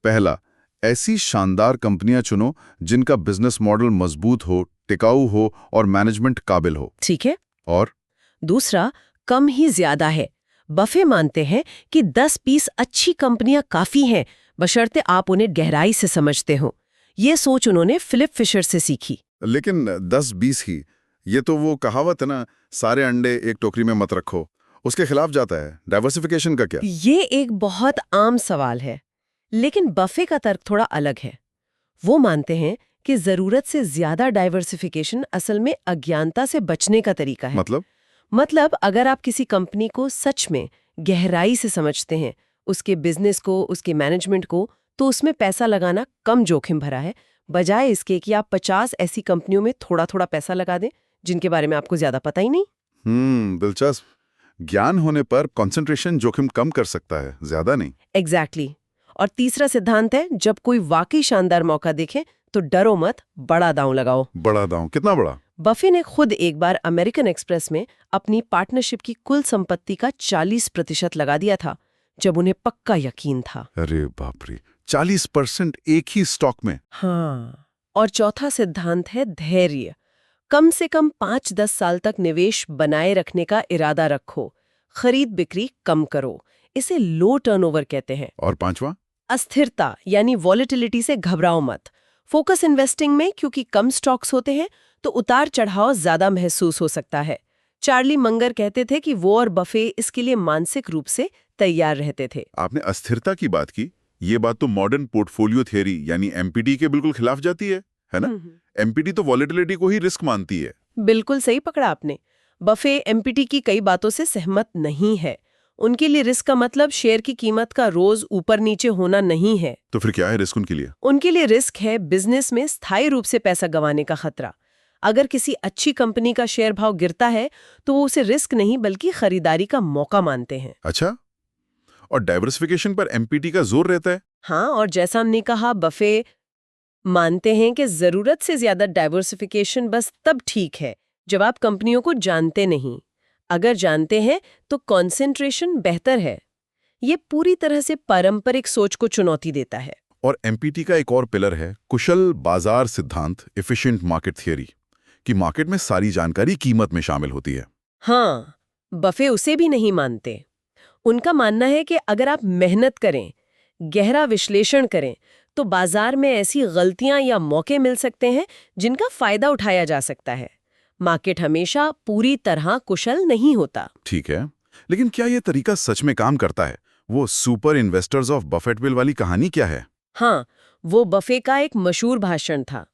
पहला, ऐसी शानदार कंपनियां चुनो जिनका बिजनेस मॉडल मजबूत हो, टिकाऊ हो और मैनेजमेंट काबिल हो। ठीक है। और दूसरा, कम ही ज्यादा है। बफे मानते हैं कि 10-20 अच्छी कंपनियां काफी हैं, बशर्ते आप उन्हें गहराई से समझते हो। ये सोच उन्होंने फिलिप फिशर से सीखी। लेकिन 10-20 ही, ये तो वो कहावत है ना, सारे अंडे एक टोकरी में मत रखो, उसके खिलाफ जाता है। डाइवर्सिफिकेशन का क्या? ये एक बहुत आम सवाल है, लेकिन बफे का तर्क थोड़ा अलग है। वो मानते हैं कि जरूरत से ज्यादा डाइवर्सिफिकेशन असल में अज्ञानता से बचने का तरीका है। मतलब अगर आप किसी कंपनी को सच में गहराई से समझते हैं, उसके बिजनेस को, उसके मैनेजमेंट को, तो उसमें पैसा लगाना कम जोखिम भरा है, बजाय इसके कि आप 50 ऐसी कंपनियों में थोड़ा थोड़ा पैसा लगा दें जिनके बारे में आपको ज्यादा पता ही नहीं। दिलचस्प। ज्ञान होने पर कंसंट्रेशन जोखिम कम कर सकता है, ज्यादा नहीं। एग्जैक्टली। और तीसरा सिद्धांत है, जब कोई वाकई शानदार मौका देखे तो डरो मत, बड़ा दांव लगाओ। बड़ा दांव? कितना बड़ा? बफे ने खुद एक बार अमेरिकन एक्सप्रेस में अपनी पार्टनरशिप की कुल संपत्ति का 40% लगा दिया था, जब उन्हें पक्का यकीन था। अरे बाप रे, 40% एक ही स्टॉक में? हाँ। और चौथा सिद्धांत है धैर्य। कम से कम 5-10 साल तक निवेश बनाए रखने का इरादा रखो, खरीद बिक्री कम करो, इसे लो टर्नओवर कहते हैं। और पांचवा? अस्थिरता यानी वॉलेटिलिटी से घबराओ मत। फोकस इन्वेस्टिंग में क्योंकि कम स्टॉक्स होते हैं तो उतार चढ़ाव ज्यादा महसूस हो सकता है। चार्ली मंगर कहते थे कि वो और बफे इसके लिए मानसिक रूप से तैयार रहते थे। आपने अस्थिरता की बात की, ये बात तो मॉडर्न पोर्टफोलियो थ्योरी यानी एमपीटी के बिल्कुल खिलाफ जाती है ना? एमपीटी तो वॉलेटिलिटी को ही रिस्क मानती है। बिल्कुल सही पकड़ा आपने। बफे एमपीटी की कई बातों से सहमत नहीं है। उनके लिए रिस्क का मतलब शेयर की कीमत का रोज ऊपर नीचे होना नहीं है। तो फिर क्या है रिस्क उनके लिए? उनके लिए रिस्क है बिजनेस में स्थायी रूप से पैसा गंवाने का खतरा। अगर किसी अच्छी कंपनी का शेयर भाव गिरता है तो वो उसे रिस्क नहीं बल्कि खरीदारी का मौका मानते हैं। अच्छा, और डाइवर्सिफिकेशन पर एमपीटी का जोर रहता है? हाँ, और जैसा हमने कहा, बफे मानते हैं कि जरूरत से ज्यादा डाइवर्सिफिकेशन बस तब ठीक है जब आप कंपनियों को जानते नहीं। अगर जानते हैं तो कॉन्सेंट्रेशन बेहतर है। ये पूरी तरह से पारंपरिक सोच को चुनौती देता है। और एमपीटी का एक और पिलर है कुशल बाजार सिद्धांत, एफिशिएंट मार्केट थियरी, कि मार्केट में सारी जानकारी कीमत में शामिल होती है। हाँ, बफे उसे भी नहीं मानते। उनका मानना है कि अगर आप मेहनत करें, गहरा विश्लेषण करें, तो बाजार में ऐसी गलतियां या मौके मिल सकते हैं जिनका फायदा उठाया जा सकता है। मार्केट हमेशा पूरी तरह कुशल नहीं होता। ठीक है, लेकिन क्या यह तरीका सच में काम करता है? वो सुपर इन्वेस्टर्स ऑफ बफेटविल वाली कहानी क्या है? हाँ, वो बफे का एक मशहूर भाषण था।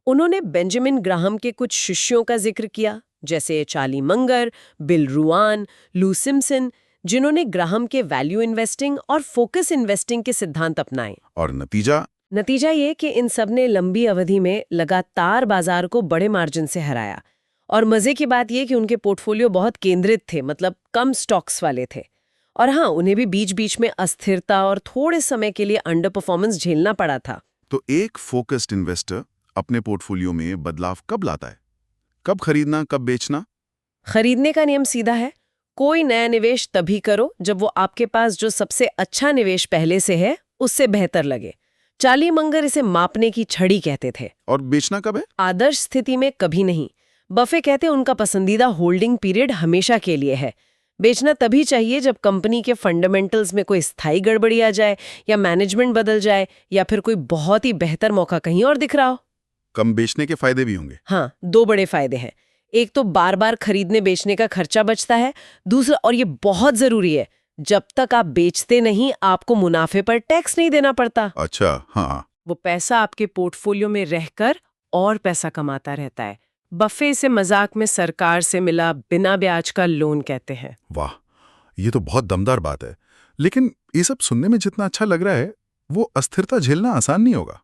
उन्होंने बेंजामिन ग्राहम के कुछ शिष्यों का जिक्र किया, जैसे चार्ली मंगर, बिल रुआन, लू सिम्पसन, जिन्होंने ग्राहम के वैल्यू इन्वेस्टिंग और फोकस इन्वेस्टिंग के सिद्धांत अपनाए। और नतीजा ये कि इन सब ने लंबी अवधि में लगातार बाजार को बड़े मार्जिन से हराया। और मजे की बात ये कि उनके पोर्टफोलियो बहुत केंद्रित थे, मतलब कम स्टॉक्स वाले थे। और हाँ, उन्हें भी बीच बीच में अस्थिरता और थोड़े समय के लिए अंडर परफॉर्मेंस झेलना पड़ा था। तो एक फोकस्ड इन्वेस्टर अपने पोर्टफोलियो में बदलाव कब लाता है? कब खरीदना, कब बेचना? खरीदने का नियम सीधा है, कोई नया निवेश तभी करो जब वो आपके पास जो सबसे अच्छा निवेश पहले से है उससे बेहतर लगे। चार्ली मंगर इसे मापने की छड़ी कहते थे। और बेचना कब है? आदर्श स्थिति में कभी नहीं। बफे कहते उनका पसंदीदा होल्डिंग पीरियड हमेशा के लिए है। बेचना तभी चाहिए जब कंपनी के फंडामेंटल्स में कोई स्थायी गड़बड़ी आ जाए, या मैनेजमेंट बदल जाए, या फिर कोई बहुत ही बेहतर मौका कहीं और दिख रहा हो। कम बेचने के फायदे भी होंगे? हाँ, 2 बड़े फायदे हैं। एक तो बार बार खरीदने बेचने का खर्चा बचता है। दूसरा, और ये बहुत जरूरी है, जब तक आप बेचते नहीं आपको मुनाफे पर टैक्स नहीं देना पड़ता। अच्छा, हाँ। वो पैसा आपके पोर्टफोलियो में रहकर और पैसा कमाता रहता है। बफे इसे मजाक में सरकार से मिला बिना ब्याज का लोन कहते हैं। वाह, ये तो बहुत दमदार बात है। लेकिन ये सब सुनने में जितना अच्छा लग रहा है, वो अस्थिरता झेलना आसान नहीं होगा।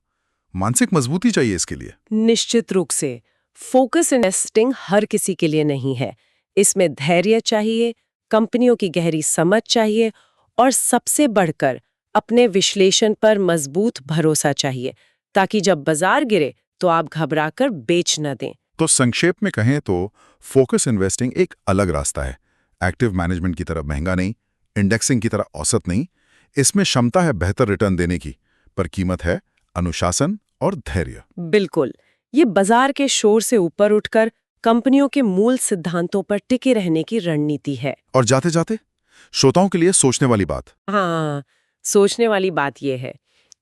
मानसिक मजबूती चाहिए इसके लिए। निश्चित रूप से। फोकस इन्वेस्टिंग हर किसी के लिए नहीं है। इसमें धैर्य चाहिए, कंपनियों की गहरी समझ चाहिए, और सबसे बढ़कर अपने विश्लेषण पर मजबूत भरोसा चाहिए, ताकि जब बाजार गिरे तो आप घबराकर बेच न दें। तो संक्षेप में कहें तो फोकस इन्वेस्टिंग एक अलग रास्ता है। एक्टिव मैनेजमेंट की तरह महंगा नहीं, इंडेक्सिंग की तरह औसत नहीं। इसमें क्षमता है बेहतर रिटर्न देने की, पर कीमत है अनुशासन और धैर्य। बिल्कुल, ये बाजार के शोर से ऊपर उठकर कंपनियों के मूल सिद्धांतों पर टिके रहने की रणनीति है। और जाते जाते श्रोताओं के लिए सोचने वाली बात। हाँ, सोचने वाली बात यह है,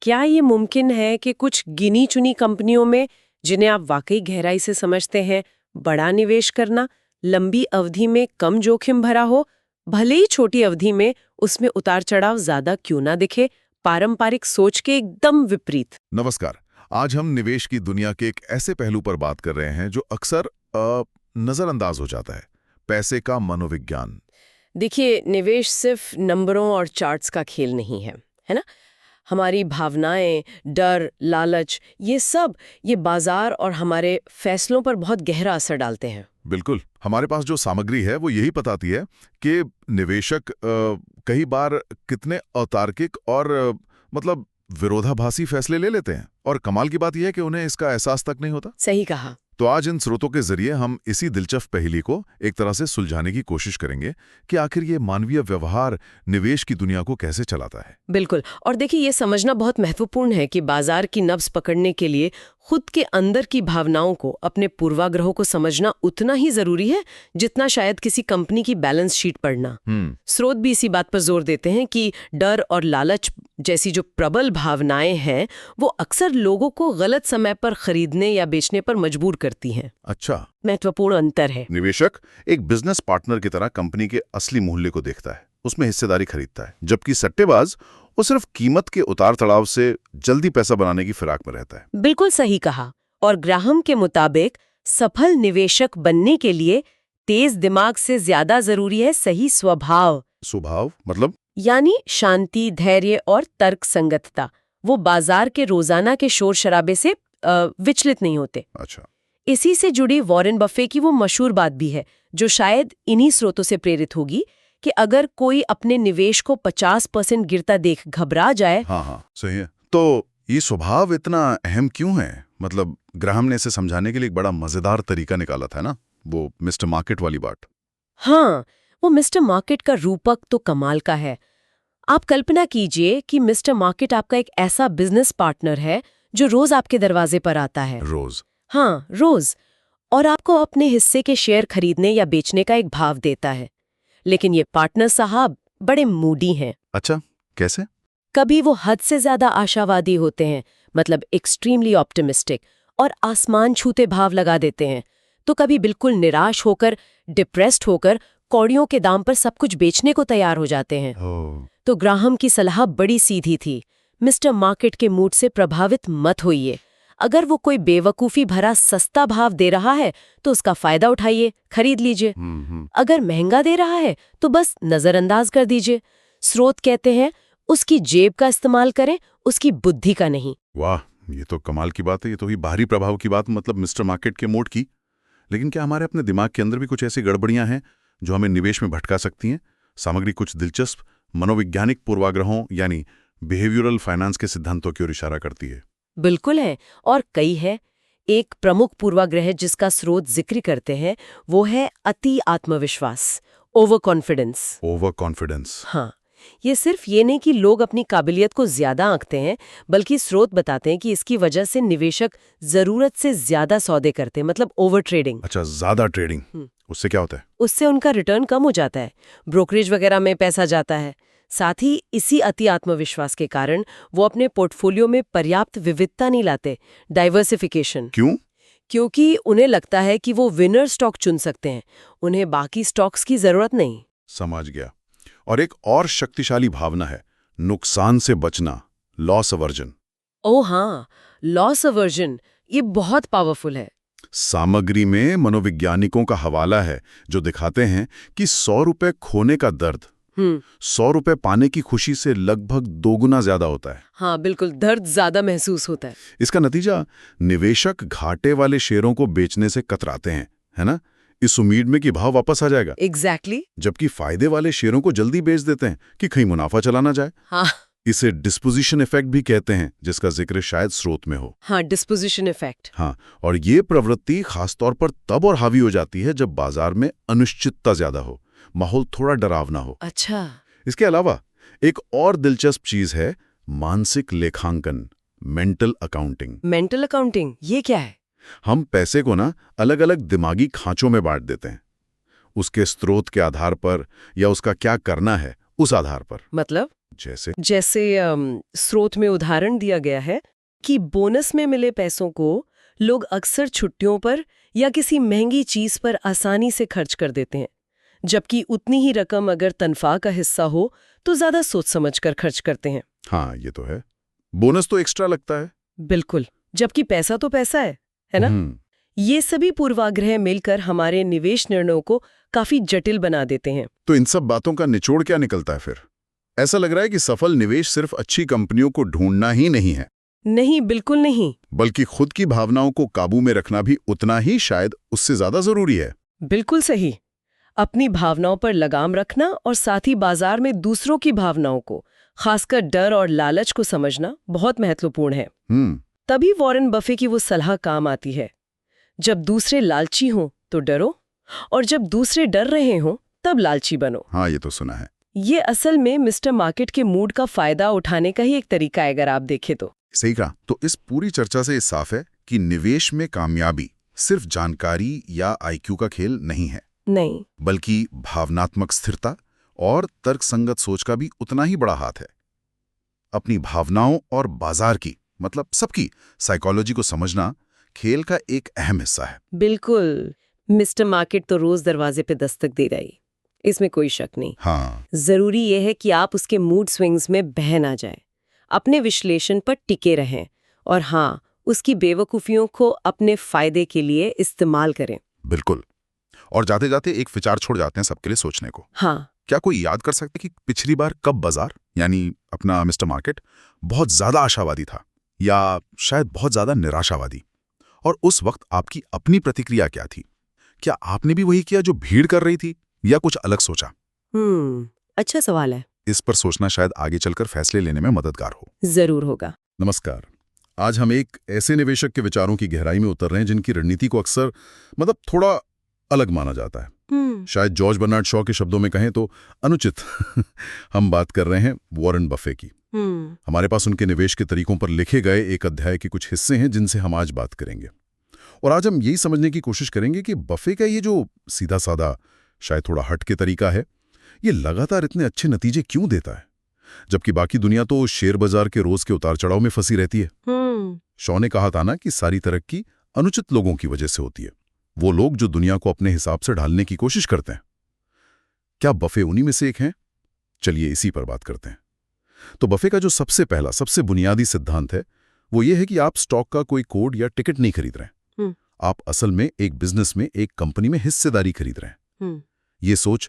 क्या ये मुमकिन है कि कुछ गिनी चुनी कंपनियों में, जिन्हें आप वाकई गहराई से समझते हैं, बड़ा निवेश करना लंबी अवधि में कम जोखिम भरा हो, भले ही छोटी अवधि में उसमें उतार चढ़ाव ज्यादा क्यों ना दिखे, पारंपरिक सोच के एकदम विपरीत। नमस्कार। आज हम निवेश की दुनिया के एक ऐसे पहलू पर बात कर रहे हैं जो अक्सर नजरअंदाज हो जाता है, पैसे का मनोविज्ञान। देखिए, निवेश सिर्फ नंबरों और चार्ट्स का खेल नहीं है ना? हमारी भावनाएं, डर, लालच, ये बाजार और हमारे फैसलों पर बहुत गहरा असर डालते हैं। बिल्कुल। हमारे पास जो सामग्री है वो यही बताती है कि निवेशक कई बार कितने अतार्किक और मतलब विरोधाभासी फैसले ले लेते हैं, और कमाल की बात यह है कि उन्हें इसका एहसास तक नहीं होता। सही कहा। तो आज इन स्रोतों के जरिए हम इसी दिलचस्प पहेली को एक तरह से सुलझाने की कोशिश करेंगे कि आखिर ये मानवीय व्यवहार निवेश की दुनिया को कैसे चलाता है। बिल्कुल। और देखिए, ये समझना बहुत महत्वपूर्ण है कि बाजार की नब्ज पकड़ने के लिए खुद के अंदर की भावनाओं को, अपने पूर्वाग्रहों को समझना उतना ही जरूरी है जितना शायद किसी कंपनी की बैलेंस शीट पढ़ना। स्रोत भी इसी बात पर जोर देते हैं कि डर और लालच जैसी जो प्रबल भावनाएं हैं वो अक्सर लोगों को गलत समय पर खरीदने या बेचने पर मजबूर करती हैं। अच्छा, महत्वपूर्ण अंतर है। निवेशक एक बिजनेस पार्टनर की तरह कंपनी के असली मूल्य को देखता है, उसमें हिस्सेदारी खरीदता है, जबकि सट्टेबाज वो सिर्फ कीमत के उतार चढ़ाव से जल्दी पैसा बनाने की फिराक में रहता है। बिल्कुल सही कहा। और ग्राहम के मुताबिक सफल निवेशक बनने के लिए तेज दिमाग से ज्यादा जरूरी है सही स्वभाव। स्वभाव मतलब? यानी शांति, धैर्य और तर्क संगतता। वो बाजार के रोजाना के शोर शराबे से विचलित नहीं होते। अच्छा। इसी से जुड़ी वॉरेन बफे की वो मशहूर बात भी है, जो शायद इन्हीं स्रोतों से प्रेरित होगी, कि अगर कोई अपने निवेश को 50% गिरता देख घबरा जाए। हाँ, सही है। तो ये स्वभाव इतना अहम क्यों है? मतलब ग्राहम ने इसे समझाने के लिए एक बड़ा मजेदार तरीका निकाला था ना, वो मिस्टर मार्केट वाली बात। हाँ, वो मिस्टर मार्केट का रूपक तो कमाल का है। आप कल्पना कीजिए कि मिस्टर मार्केट आपका एक ऐसा बिजनेस पार्टनर है जो रोज आपके दरवाजे पर आता है। रोज? हाँ, रोज। और आपको अपने हिस्से के शेयर खरीदने या बेचने का एक भाव देता है। लेकिन ये पार्टनर साहब बड़े मूडी हैं। अच्छा, कैसे? कभी वो हद से ज्यादा आशावादी होते हैं, मतलब एक्सट्रीमली ऑप्टिमिस्टिक, और आसमान छूते भाव लगा देते हैं। तो कभी बिल्कुल निराश होकर, डिप्रेस्ड होकर कौड़ियों के दाम पर सब कुछ बेचने को तैयार हो जाते हैं। तो ग्राहम की सलाह बड़ी सीधी थी, मिस्टर मार्केट के मूड से प्रभावित मत होइए। अगर वो कोई बेवकूफ़ी भरा सस्ता भाव दे रहा है तो उसका फायदा उठाइए, खरीद लीजिए। अगर महंगा दे रहा है तो बस नजरअंदाज कर दीजिए। स्रोत कहते हैं उसकी जेब का इस्तेमाल करें, उसकी बुद्धि का नहीं। वाह, ये तो कमाल की बात है। ये तो ही बाहरी प्रभाव की बात, मतलब मिस्टर मार्केट के मूड की। लेकिन क्या हमारे अपने दिमाग के अंदर भी कुछ ऐसी गड़बड़ियां हैं जो हमें निवेश में भटका सकती हैं? सामग्री कुछ दिलचस्प मनोवैज्ञानिक पूर्वाग्रहों यानी बिहेवियरल फाइनेंस के सिद्धांतों की ओर इशारा करती है। बिल्कुल है, और कई है। एक प्रमुख पूर्वाग्रह जिसका स्रोत जिक्र करते हैं वो है अति आत्मविश्वास, ओवर कॉन्फिडेंस। Over confidence? हाँ, ये सिर्फ ये नहीं कि लोग अपनी काबिलियत को ज्यादा आंकते हैं, बल्कि स्रोत बताते हैं कि इसकी वजह से निवेशक जरूरत से ज्यादा सौदे करते हैं, मतलब ओवर ट्रेडिंग। अच्छा, ज्यादा ट्रेडिंग। उससे क्या होता है? उससे उनका रिटर्न कम हो जाता है, ब्रोकरेज वगैरह में पैसा जाता है। साथ ही इसी अति आत्मविश्वास के कारण वो अपने पोर्टफोलियो में पर्याप्त विविधता नहीं लाते, डाइवर्सिफिकेशन। क्यों? क्योंकि उन्हें लगता है कि वो विनर स्टॉक चुन सकते हैं, उन्हें बाकी स्टॉक्स की जरूरत नहीं। समझ गया। और एक और शक्तिशाली भावना है नुकसान से बचना, लॉस अवर्जन। ओह हाँ, लॉस अवर्जन, ये बहुत पावरफुल है। सामग्री में मनोवैज्ञानिकों का हवाला है जो दिखाते हैं कि 100 रुपए खोने का दर्द 100 रुपए पाने की खुशी से लगभग 2 गुना ज्यादा होता है। हाँ बिल्कुल, दर्द ज्यादा महसूस होता है। इसका नतीजा, निवेशक घाटे वाले शेयरों को बेचने से कतराते हैं, है ना, इस उम्मीद में कि भाव वापस आ जाएगा। एग्जैक्टली। जबकि फायदे वाले शेयरों को जल्दी बेच देते हैं कि कहीं मुनाफा चला ना जाए। हाँ, इसे डिस्पोजिशन इफेक्ट भी कहते हैं, जिसका जिक्र शायद स्रोत में हो। हाँ, डिस्पोजिशन इफेक्ट। हाँ, और ये प्रवृत्ति खासतौर पर तब और हावी हो जाती है जब बाजार में अनिश्चितता ज्यादा हो, माहौल थोड़ा डरावना हो। अच्छा। इसके अलावा एक और दिलचस्प चीज है मानसिक लेखांकन, मेंटल अकाउंटिंग। मेंटल अकाउंटिंग, ये क्या है? हम पैसे को ना अलग अलग दिमागी खांचों में बांट देते हैं, उसके स्रोत के आधार पर या उसका क्या करना है उस आधार पर। मतलब? जैसे स्रोत में उदाहरण दिया गया है कि बोनस में मिले पैसों को लोग अक्सर छुट्टियों पर या किसी महंगी चीज पर आसानी से खर्च कर देते हैं, जबकि उतनी ही रकम अगर तनख्वाह का हिस्सा हो तो ज्यादा सोच समझ कर खर्च करते हैं। हाँ, ये तो है। बोनस तो एक्स्ट्रा लगता है। बिल्कुल, जबकि पैसा तो पैसा है ना? ये सभी पूर्वाग्रह मिलकर हमारे निवेश निर्णयों को काफी जटिल बना देते हैं। तो इन सब बातों का निचोड़ क्या निकलता है फिर? ऐसा लग रहा है कि सफल निवेश सिर्फ अच्छी कंपनियों को ढूंढना ही नहीं है। नहीं, बिल्कुल नहीं। बल्कि खुद की भावनाओं को काबू में रखना भी उतना ही, शायद उससे ज्यादा जरूरी है। बिल्कुल सही। अपनी भावनाओं पर लगाम रखना और साथ ही बाजार में दूसरों की भावनाओं को, खासकर डर और लालच को समझना बहुत महत्वपूर्ण है। तभी वॉरेन बफे की वो सलाह काम आती है, जब दूसरे लालची हों तो डरो, और जब दूसरे डर रहे हों तब लालची बनो। हाँ, ये तो सुना है। ये असल में मिस्टर मार्केट के मूड का फायदा उठाने का ही एक तरीका है, अगर आप देखें तो। सही कहा। तो इस पूरी चर्चा से साफ है कि निवेश में कामयाबी सिर्फ जानकारी या आईक्यू का खेल नहीं है। नहीं, बल्कि भावनात्मक स्थिरता और तर्कसंगत सोच का भी उतना ही बड़ा हाथ है। अपनी भावनाओं और बाजार की, मतलब सबकी साइकोलॉजी को समझना खेल का एक अहम हिस्सा है। बिल्कुल। मिस्टर मार्केट तो रोज दरवाजे पे दस्तक दे रही, इसमें कोई शक नहीं। हाँ, जरूरी यह है कि आप उसके मूड स्विंग्स में बह ना जाए, अपने विश्लेषण पर टिके रहें, और हाँ, उसकी बेवकूफियों को अपने फायदे के लिए इस्तेमाल करें। बिल्कुल। और जाते जाते एक विचार छोड़ जाते हैं सबके लिए सोचने को। हाँ, क्या कोई याद कर सकता है कि पिछली बार कब बाजार, यानी अपना मिस्टर मार्केट, बहुत ज्यादा आशावादी था या शायद बहुत ज्यादा निराशावादी? और उस वक्त आपकी अपनी प्रतिक्रिया क्या थी? क्या आपने भी वही किया जो भीड़ कर रही थी, या कुछ अलग सोचा? अच्छा सवाल है। इस पर सोचना शायद आगे चलकर फैसले लेने में मददगार हो। जरूर होगा। नमस्कार। आज हम एक ऐसे निवेशक के विचारों की गहराई में उतर रहे हैं जिनकी रणनीति को अक्सर थोड़ा अलग माना जाता है। शायद जॉर्ज बर्नार्ड शॉ के शब्दों में कहें तो अनुचित। हम बात कर रहे हैं वॉरेन बफे की। हमारे पास उनके निवेश के तरीकों पर लिखे गए एक अध्याय के कुछ हिस्से हैं जिनसे हम आज बात करेंगे। और आज हम यही समझने की कोशिश करेंगे कि बफे का ये जो सीधा साधा, शायद थोड़ा हट के तरीका है, ये लगातार इतने अच्छे नतीजे क्यों देता है, जबकि बाकी दुनिया तो शेयर बाजार के रोज के उतार चढ़ाव में फंसी रहती है। शॉ ने कहा था ना कि सारी तरक्की अनुचित लोगों की वजह से होती है, वो लोग जो दुनिया को अपने हिसाब से ढालने की कोशिश करते हैं। क्या बफे उन्हीं में से एक हैं? चलिए इसी पर बात करते हैं। तो बफे का जो सबसे पहला, सबसे बुनियादी सिद्धांत है, वो ये है कि आप स्टॉक का कोई कोड या टिकट नहीं खरीद रहे हैं। आप असल में एक बिजनेस में, एक कंपनी में हिस्सेदारी खरीद रहे हैं। ये सोच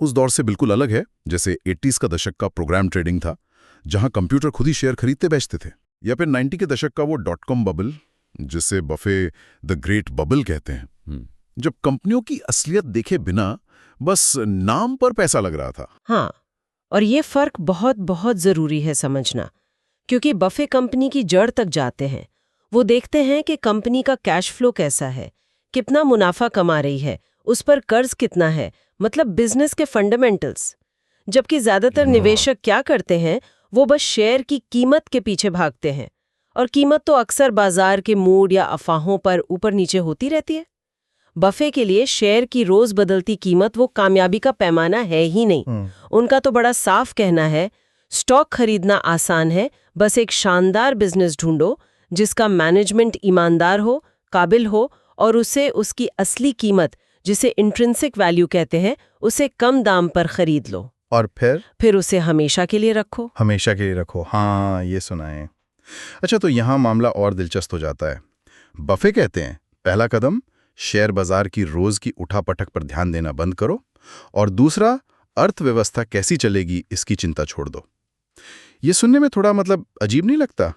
उस दौर से बिल्कुल अलग है जैसे 80s का दशक का प्रोग्राम ट्रेडिंग था, जहां कंप्यूटर खुद ही शेयर खरीदते बेचते थे, या फिर 90 के दशक का वो .com बबल, जिसे बफे द ग्रेट बबल कहते हैं, जब कंपनियों की असलियत देखे बिना बस नाम पर पैसा लग रहा था। हाँ, और ये फर्क बहुत बहुत जरूरी है समझना, क्योंकि बफे कंपनी की जड़ तक जाते हैं। वो देखते हैं कि कंपनी का कैश फ्लो कैसा है, कितना मुनाफा कमा रही है, उस पर कर्ज कितना है, मतलब बिजनेस के फंडामेंटल्स। जबकि ज्यादातर निवेशक क्या करते हैं, वो बस शेयर की कीमत के पीछे भागते हैं, और कीमत तो अक्सर बाजार के मूड या अफवाहों पर ऊपर नीचे होती रहती है। बफे के लिए शेयर की रोज बदलती कीमत वो कामयाबी का पैमाना है ही नहीं। उनका तो बड़ा साफ कहना है, स्टॉक खरीदना आसान है, बस एक शानदार बिजनेस ढूंढो जिसका मैनेजमेंट ईमानदार हो, काबिल हो, और उसे उसकी असली कीमत, जिसे इंट्रिंसिक वैल्यू कहते हैं, उसे कम दाम पर खरीद लो। और फिर उसे हमेशा के लिए रखो। हमेशा के लिए रखो। हाँ, ये सुना है। अच्छा, तो यहाँ मामला और दिलचस्प हो जाता है। बफे कहते हैं, पहला कदम शेयर बाजार की रोज की उठापटक पर ध्यान देना बंद करो, और दूसरा, अर्थव्यवस्था कैसी चलेगी इसकी चिंता छोड़ दो। ये सुनने में थोड़ा अजीब नहीं लगता?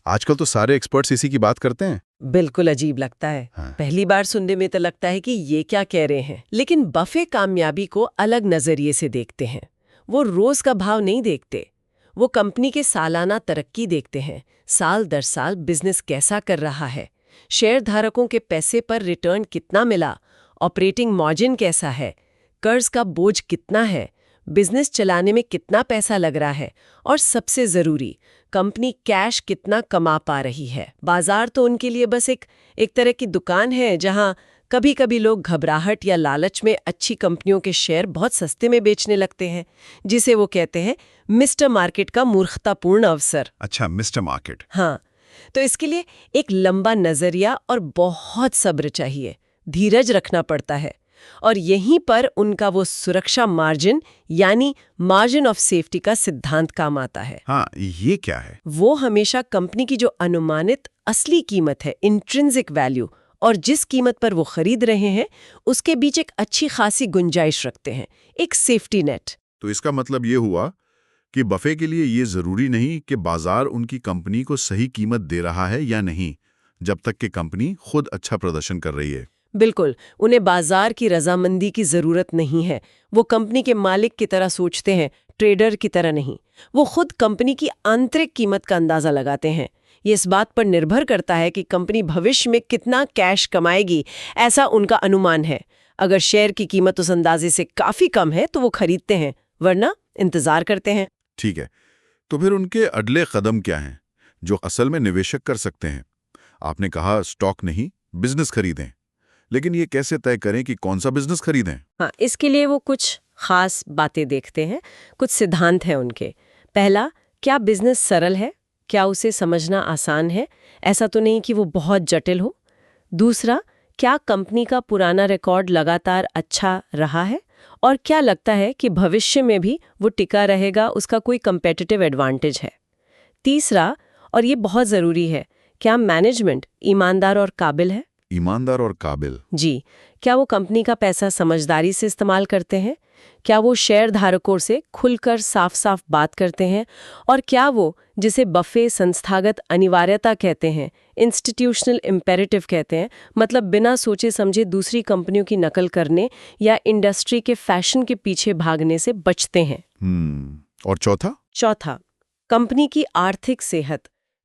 आजकल तो सारे एक्सपर्ट्स इसी की बात करते हैं। बिल्कुल अजीब लगता है। हाँ। पहली बार सुनने में तो लगता है कि ये क्या कह रहे हैं, लेकिन बफे कामयाबी को अलग नजरिए से देखते हैं। वो रोज का भाव नहीं देखते, वो कंपनी के सालाना तरक्की देखते हैं। साल दर साल बिजनेस कैसा कर रहा है, शेयर धारकों के पैसे पर रिटर्न कितना मिला, ऑपरेटिंग मार्जिन कैसा है, कर्ज का बोझ कितना है, बिजनेस चलाने में कितना पैसा लग रहा है, और सबसे जरूरी, कंपनी कैश कितना कमा पा रही है। बाजार तो उनके लिए बस एक तरह की दुकान है जहां कभी कभी लोग घबराहट या लालच में अच्छी कंपनियों के शेयर बहुत सस्ते में बेचने लगते हैं, जिसे वो कहते हैं मिस्टर मार्केट का मूर्खतापूर्ण अवसर। अच्छा, मिस्टर मार्केट। हाँ, तो इसके लिए एक लंबा नजरिया और बहुत सब्र चाहिए। धीरज रखना पड़ता है। और यहीं पर उनका वो सुरक्षा मार्जिन यानी मार्जिन ऑफ सेफ्टी का सिद्धांत काम आता है। हाँ, ये क्या है? वो हमेशा कंपनी की जो अनुमानित असली कीमत है, इंट्रिंसिक वैल्यू, और जिस कीमत पर वो खरीद रहे हैं उसके बीच एक अच्छी खासी गुंजाइश रखते हैं, एक सेफ्टी नेट। तो इसका मतलब ये हुआ कि बफे के लिए ये जरूरी नहीं कि बाजार उनकी कंपनी को सही कीमत दे रहा है या नहीं, जब तक कि कंपनी खुद अच्छा प्रदर्शन कर रही है। बिल्कुल, उन्हें बाजार की रजामंदी की जरूरत नहीं है। वो कंपनी के मालिक की तरह सोचते हैं, ट्रेडर की तरह नहीं। वो खुद कंपनी की आंतरिक कीमत का अंदाजा लगाते हैं। ये इस बात पर निर्भर करता है कि कंपनी भविष्य में कितना कैश कमाएगी, ऐसा उनका अनुमान है। अगर शेयर की कीमत उस अंदाजे से काफी कम है तो वो खरीदते हैं, वरना इंतजार करते हैं। ठीक है, तो फिर उनके अगले कदम क्या हैं जो असल में निवेशक कर सकते हैं? आपने कहा स्टॉक नहीं, बिजनेस खरीदें, लेकिन ये कैसे तय करें कि कौन सा बिजनेस खरीदें? हाँ, इसके लिए वो कुछ खास बातें देखते हैं, कुछ सिद्धांत हैं उनके। पहला, क्या बिजनेस सरल है? क्या उसे समझना आसान है? ऐसा तो नहीं कि वो बहुत जटिल हो। दूसरा, क्या कंपनी का पुराना रिकॉर्ड लगातार अच्छा रहा है और क्या लगता है कि भविष्य में भी वो टिका रहेगा, उसका कोई कंपेटिटिव एडवांटेज है। तीसरा, और ये बहुत ज़रूरी है, क्या मैनेजमेंट ईमानदार और काबिल है? ईमानदार और काबिल? जी, क्या वो कंपनी का पैसा समझदारी से इस्तेमाल करते हैं? क्या वो शेयर धारकों से खुलकर साफ-साफ बात करते हैं? और क्या वो, जिसे बफे संस्थागत अनिवार्यता कहते हैं, इंस्टीट्यूशनल इम्पेरेटिव कहते हैं, मतलब बिना सोचे समझे दूसरी कंपनियों की नकल करने या इंडस्ट्री के फैशन के पीछे भागने से बचते हैं? और चौथा? चौथा, कंपनी की आर्थिक सेहत।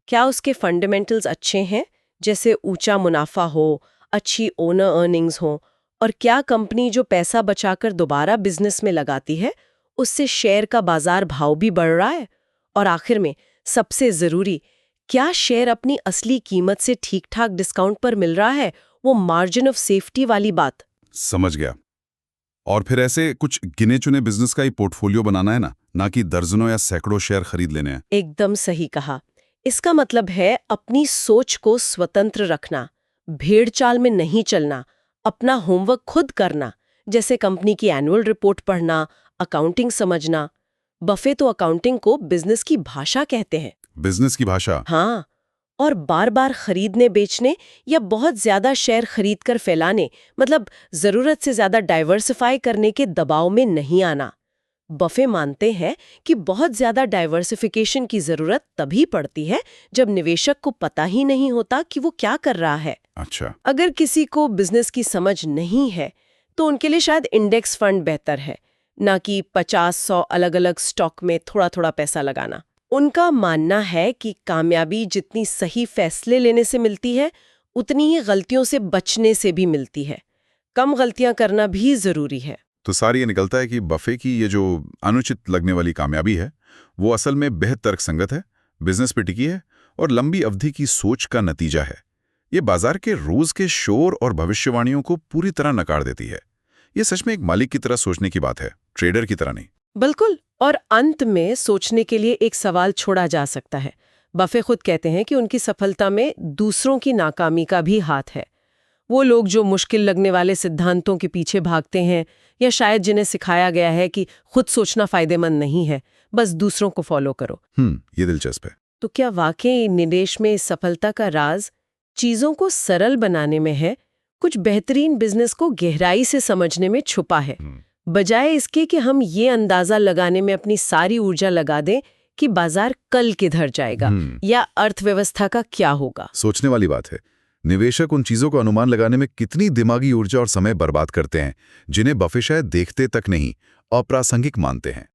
क्या उसके फंडामेंटल्स अच्छे हैं, जैसे ऊंचा मुनाफा हो, अच्छी ओनर अर्निंग्स हो, और क्या कंपनी जो पैसा बचाकर दोबारा बिजनेस में लगाती है उससे शेयर का बाजार भाव भी बढ़ रहा है? और आखिर में सबसे जरूरी, क्या शेयर अपनी असली कीमत से ठीक-ठाक डिस्काउंट पर मिल रहा है? वो मार्जिन ऑफ सेफ्टी वाली बात। समझ गया। और फिर ऐसे कुछ गिने चुने बिजनेस का ही पोर्टफोलियो बनाना है ना कि दर्जनों या सैकड़ों शेयर खरीद लेने हैं। एकदम सही कहा। इसका मतलब है अपनी सोच को स्वतंत्र रखना, भेड़ चाल में नहीं चलना, अपना होमवर्क खुद करना, जैसे कंपनी की एनुअल रिपोर्ट पढ़ना, अकाउंटिंग समझना। बफे तो अकाउंटिंग को बिजनेस की भाषा कहते हैं। बिजनेस की भाषा? हाँ, और बार-बार खरीदने बेचने या बहुत ज्यादा शेयर खरीदकर फैलाने, मतलब जरूरत से ज्यादा डाइवर्सिफाई करने के दबाव में नहीं आना। बफे मानते हैं कि बहुत ज्यादा डाइवर्सिफिकेशन की जरूरत तभी पड़ती है जब निवेशक को पता ही नहीं होता कि वो क्या कर रहा है। अच्छा। अगर किसी को बिजनेस की समझ नहीं है तो उनके लिए शायद इंडेक्स फंड बेहतर है, ना कि 50-100 अलग-अलग स्टॉक में थोड़ा-थोड़ा पैसा लगाना। उनका मानना है कि कामयाबी जितनी सही फैसले लेने से मिलती है, उतनी ही गलतियों से बचने से भी मिलती है। कम गलतियां करना भी जरूरी है। तो सारी ये निकलता है कि बफे की ये जो अनुचित लगने वाली कामयाबी है वो असल में बेहद तर्कसंगत है, बिजनेस पे टिकी है और लंबी अवधि की सोच का नतीजा है। ये बाजार के रोज के शोर और भविष्यवाणियों को पूरी तरह नकार देती है। ये सच में एक मालिक की तरह सोचने की बात है, ट्रेडर की तरह नहीं। बिल्कुल। और अंत में सोचने के लिए एक सवाल छोड़ा जा सकता है। बफे खुद कहते हैं कि उनकी सफलता में दूसरों की नाकामी का भी हाथ है। वो लोग जो मुश्किल लगने वाले सिद्धांतों के पीछे भागते हैं या शायद जिन्हें सिखाया गया है कि खुद सोचना फायदेमंद नहीं है, बस दूसरों को फॉलो करो। ये दिलचस्प है। तो क्या वाकई निवेश में इस सफलता का राज चीजों को सरल बनाने में है, कुछ बेहतरीन बिजनेस को गहराई से समझने में छुपा है, बजाय इसके कि हम ये अंदाजा लगाने में अपनी सारी ऊर्जा लगा दें कि बाजार कल किधर जाएगा या अर्थव्यवस्था का क्या होगा? सोचने वाली बात है। निवेशक उन चीजों को अनुमान लगाने में कितनी दिमागी ऊर्जा और समय बर्बाद करते हैं जिन्हें बफे शायद देखते तक नहीं, अप्रासंगिक मानते हैं।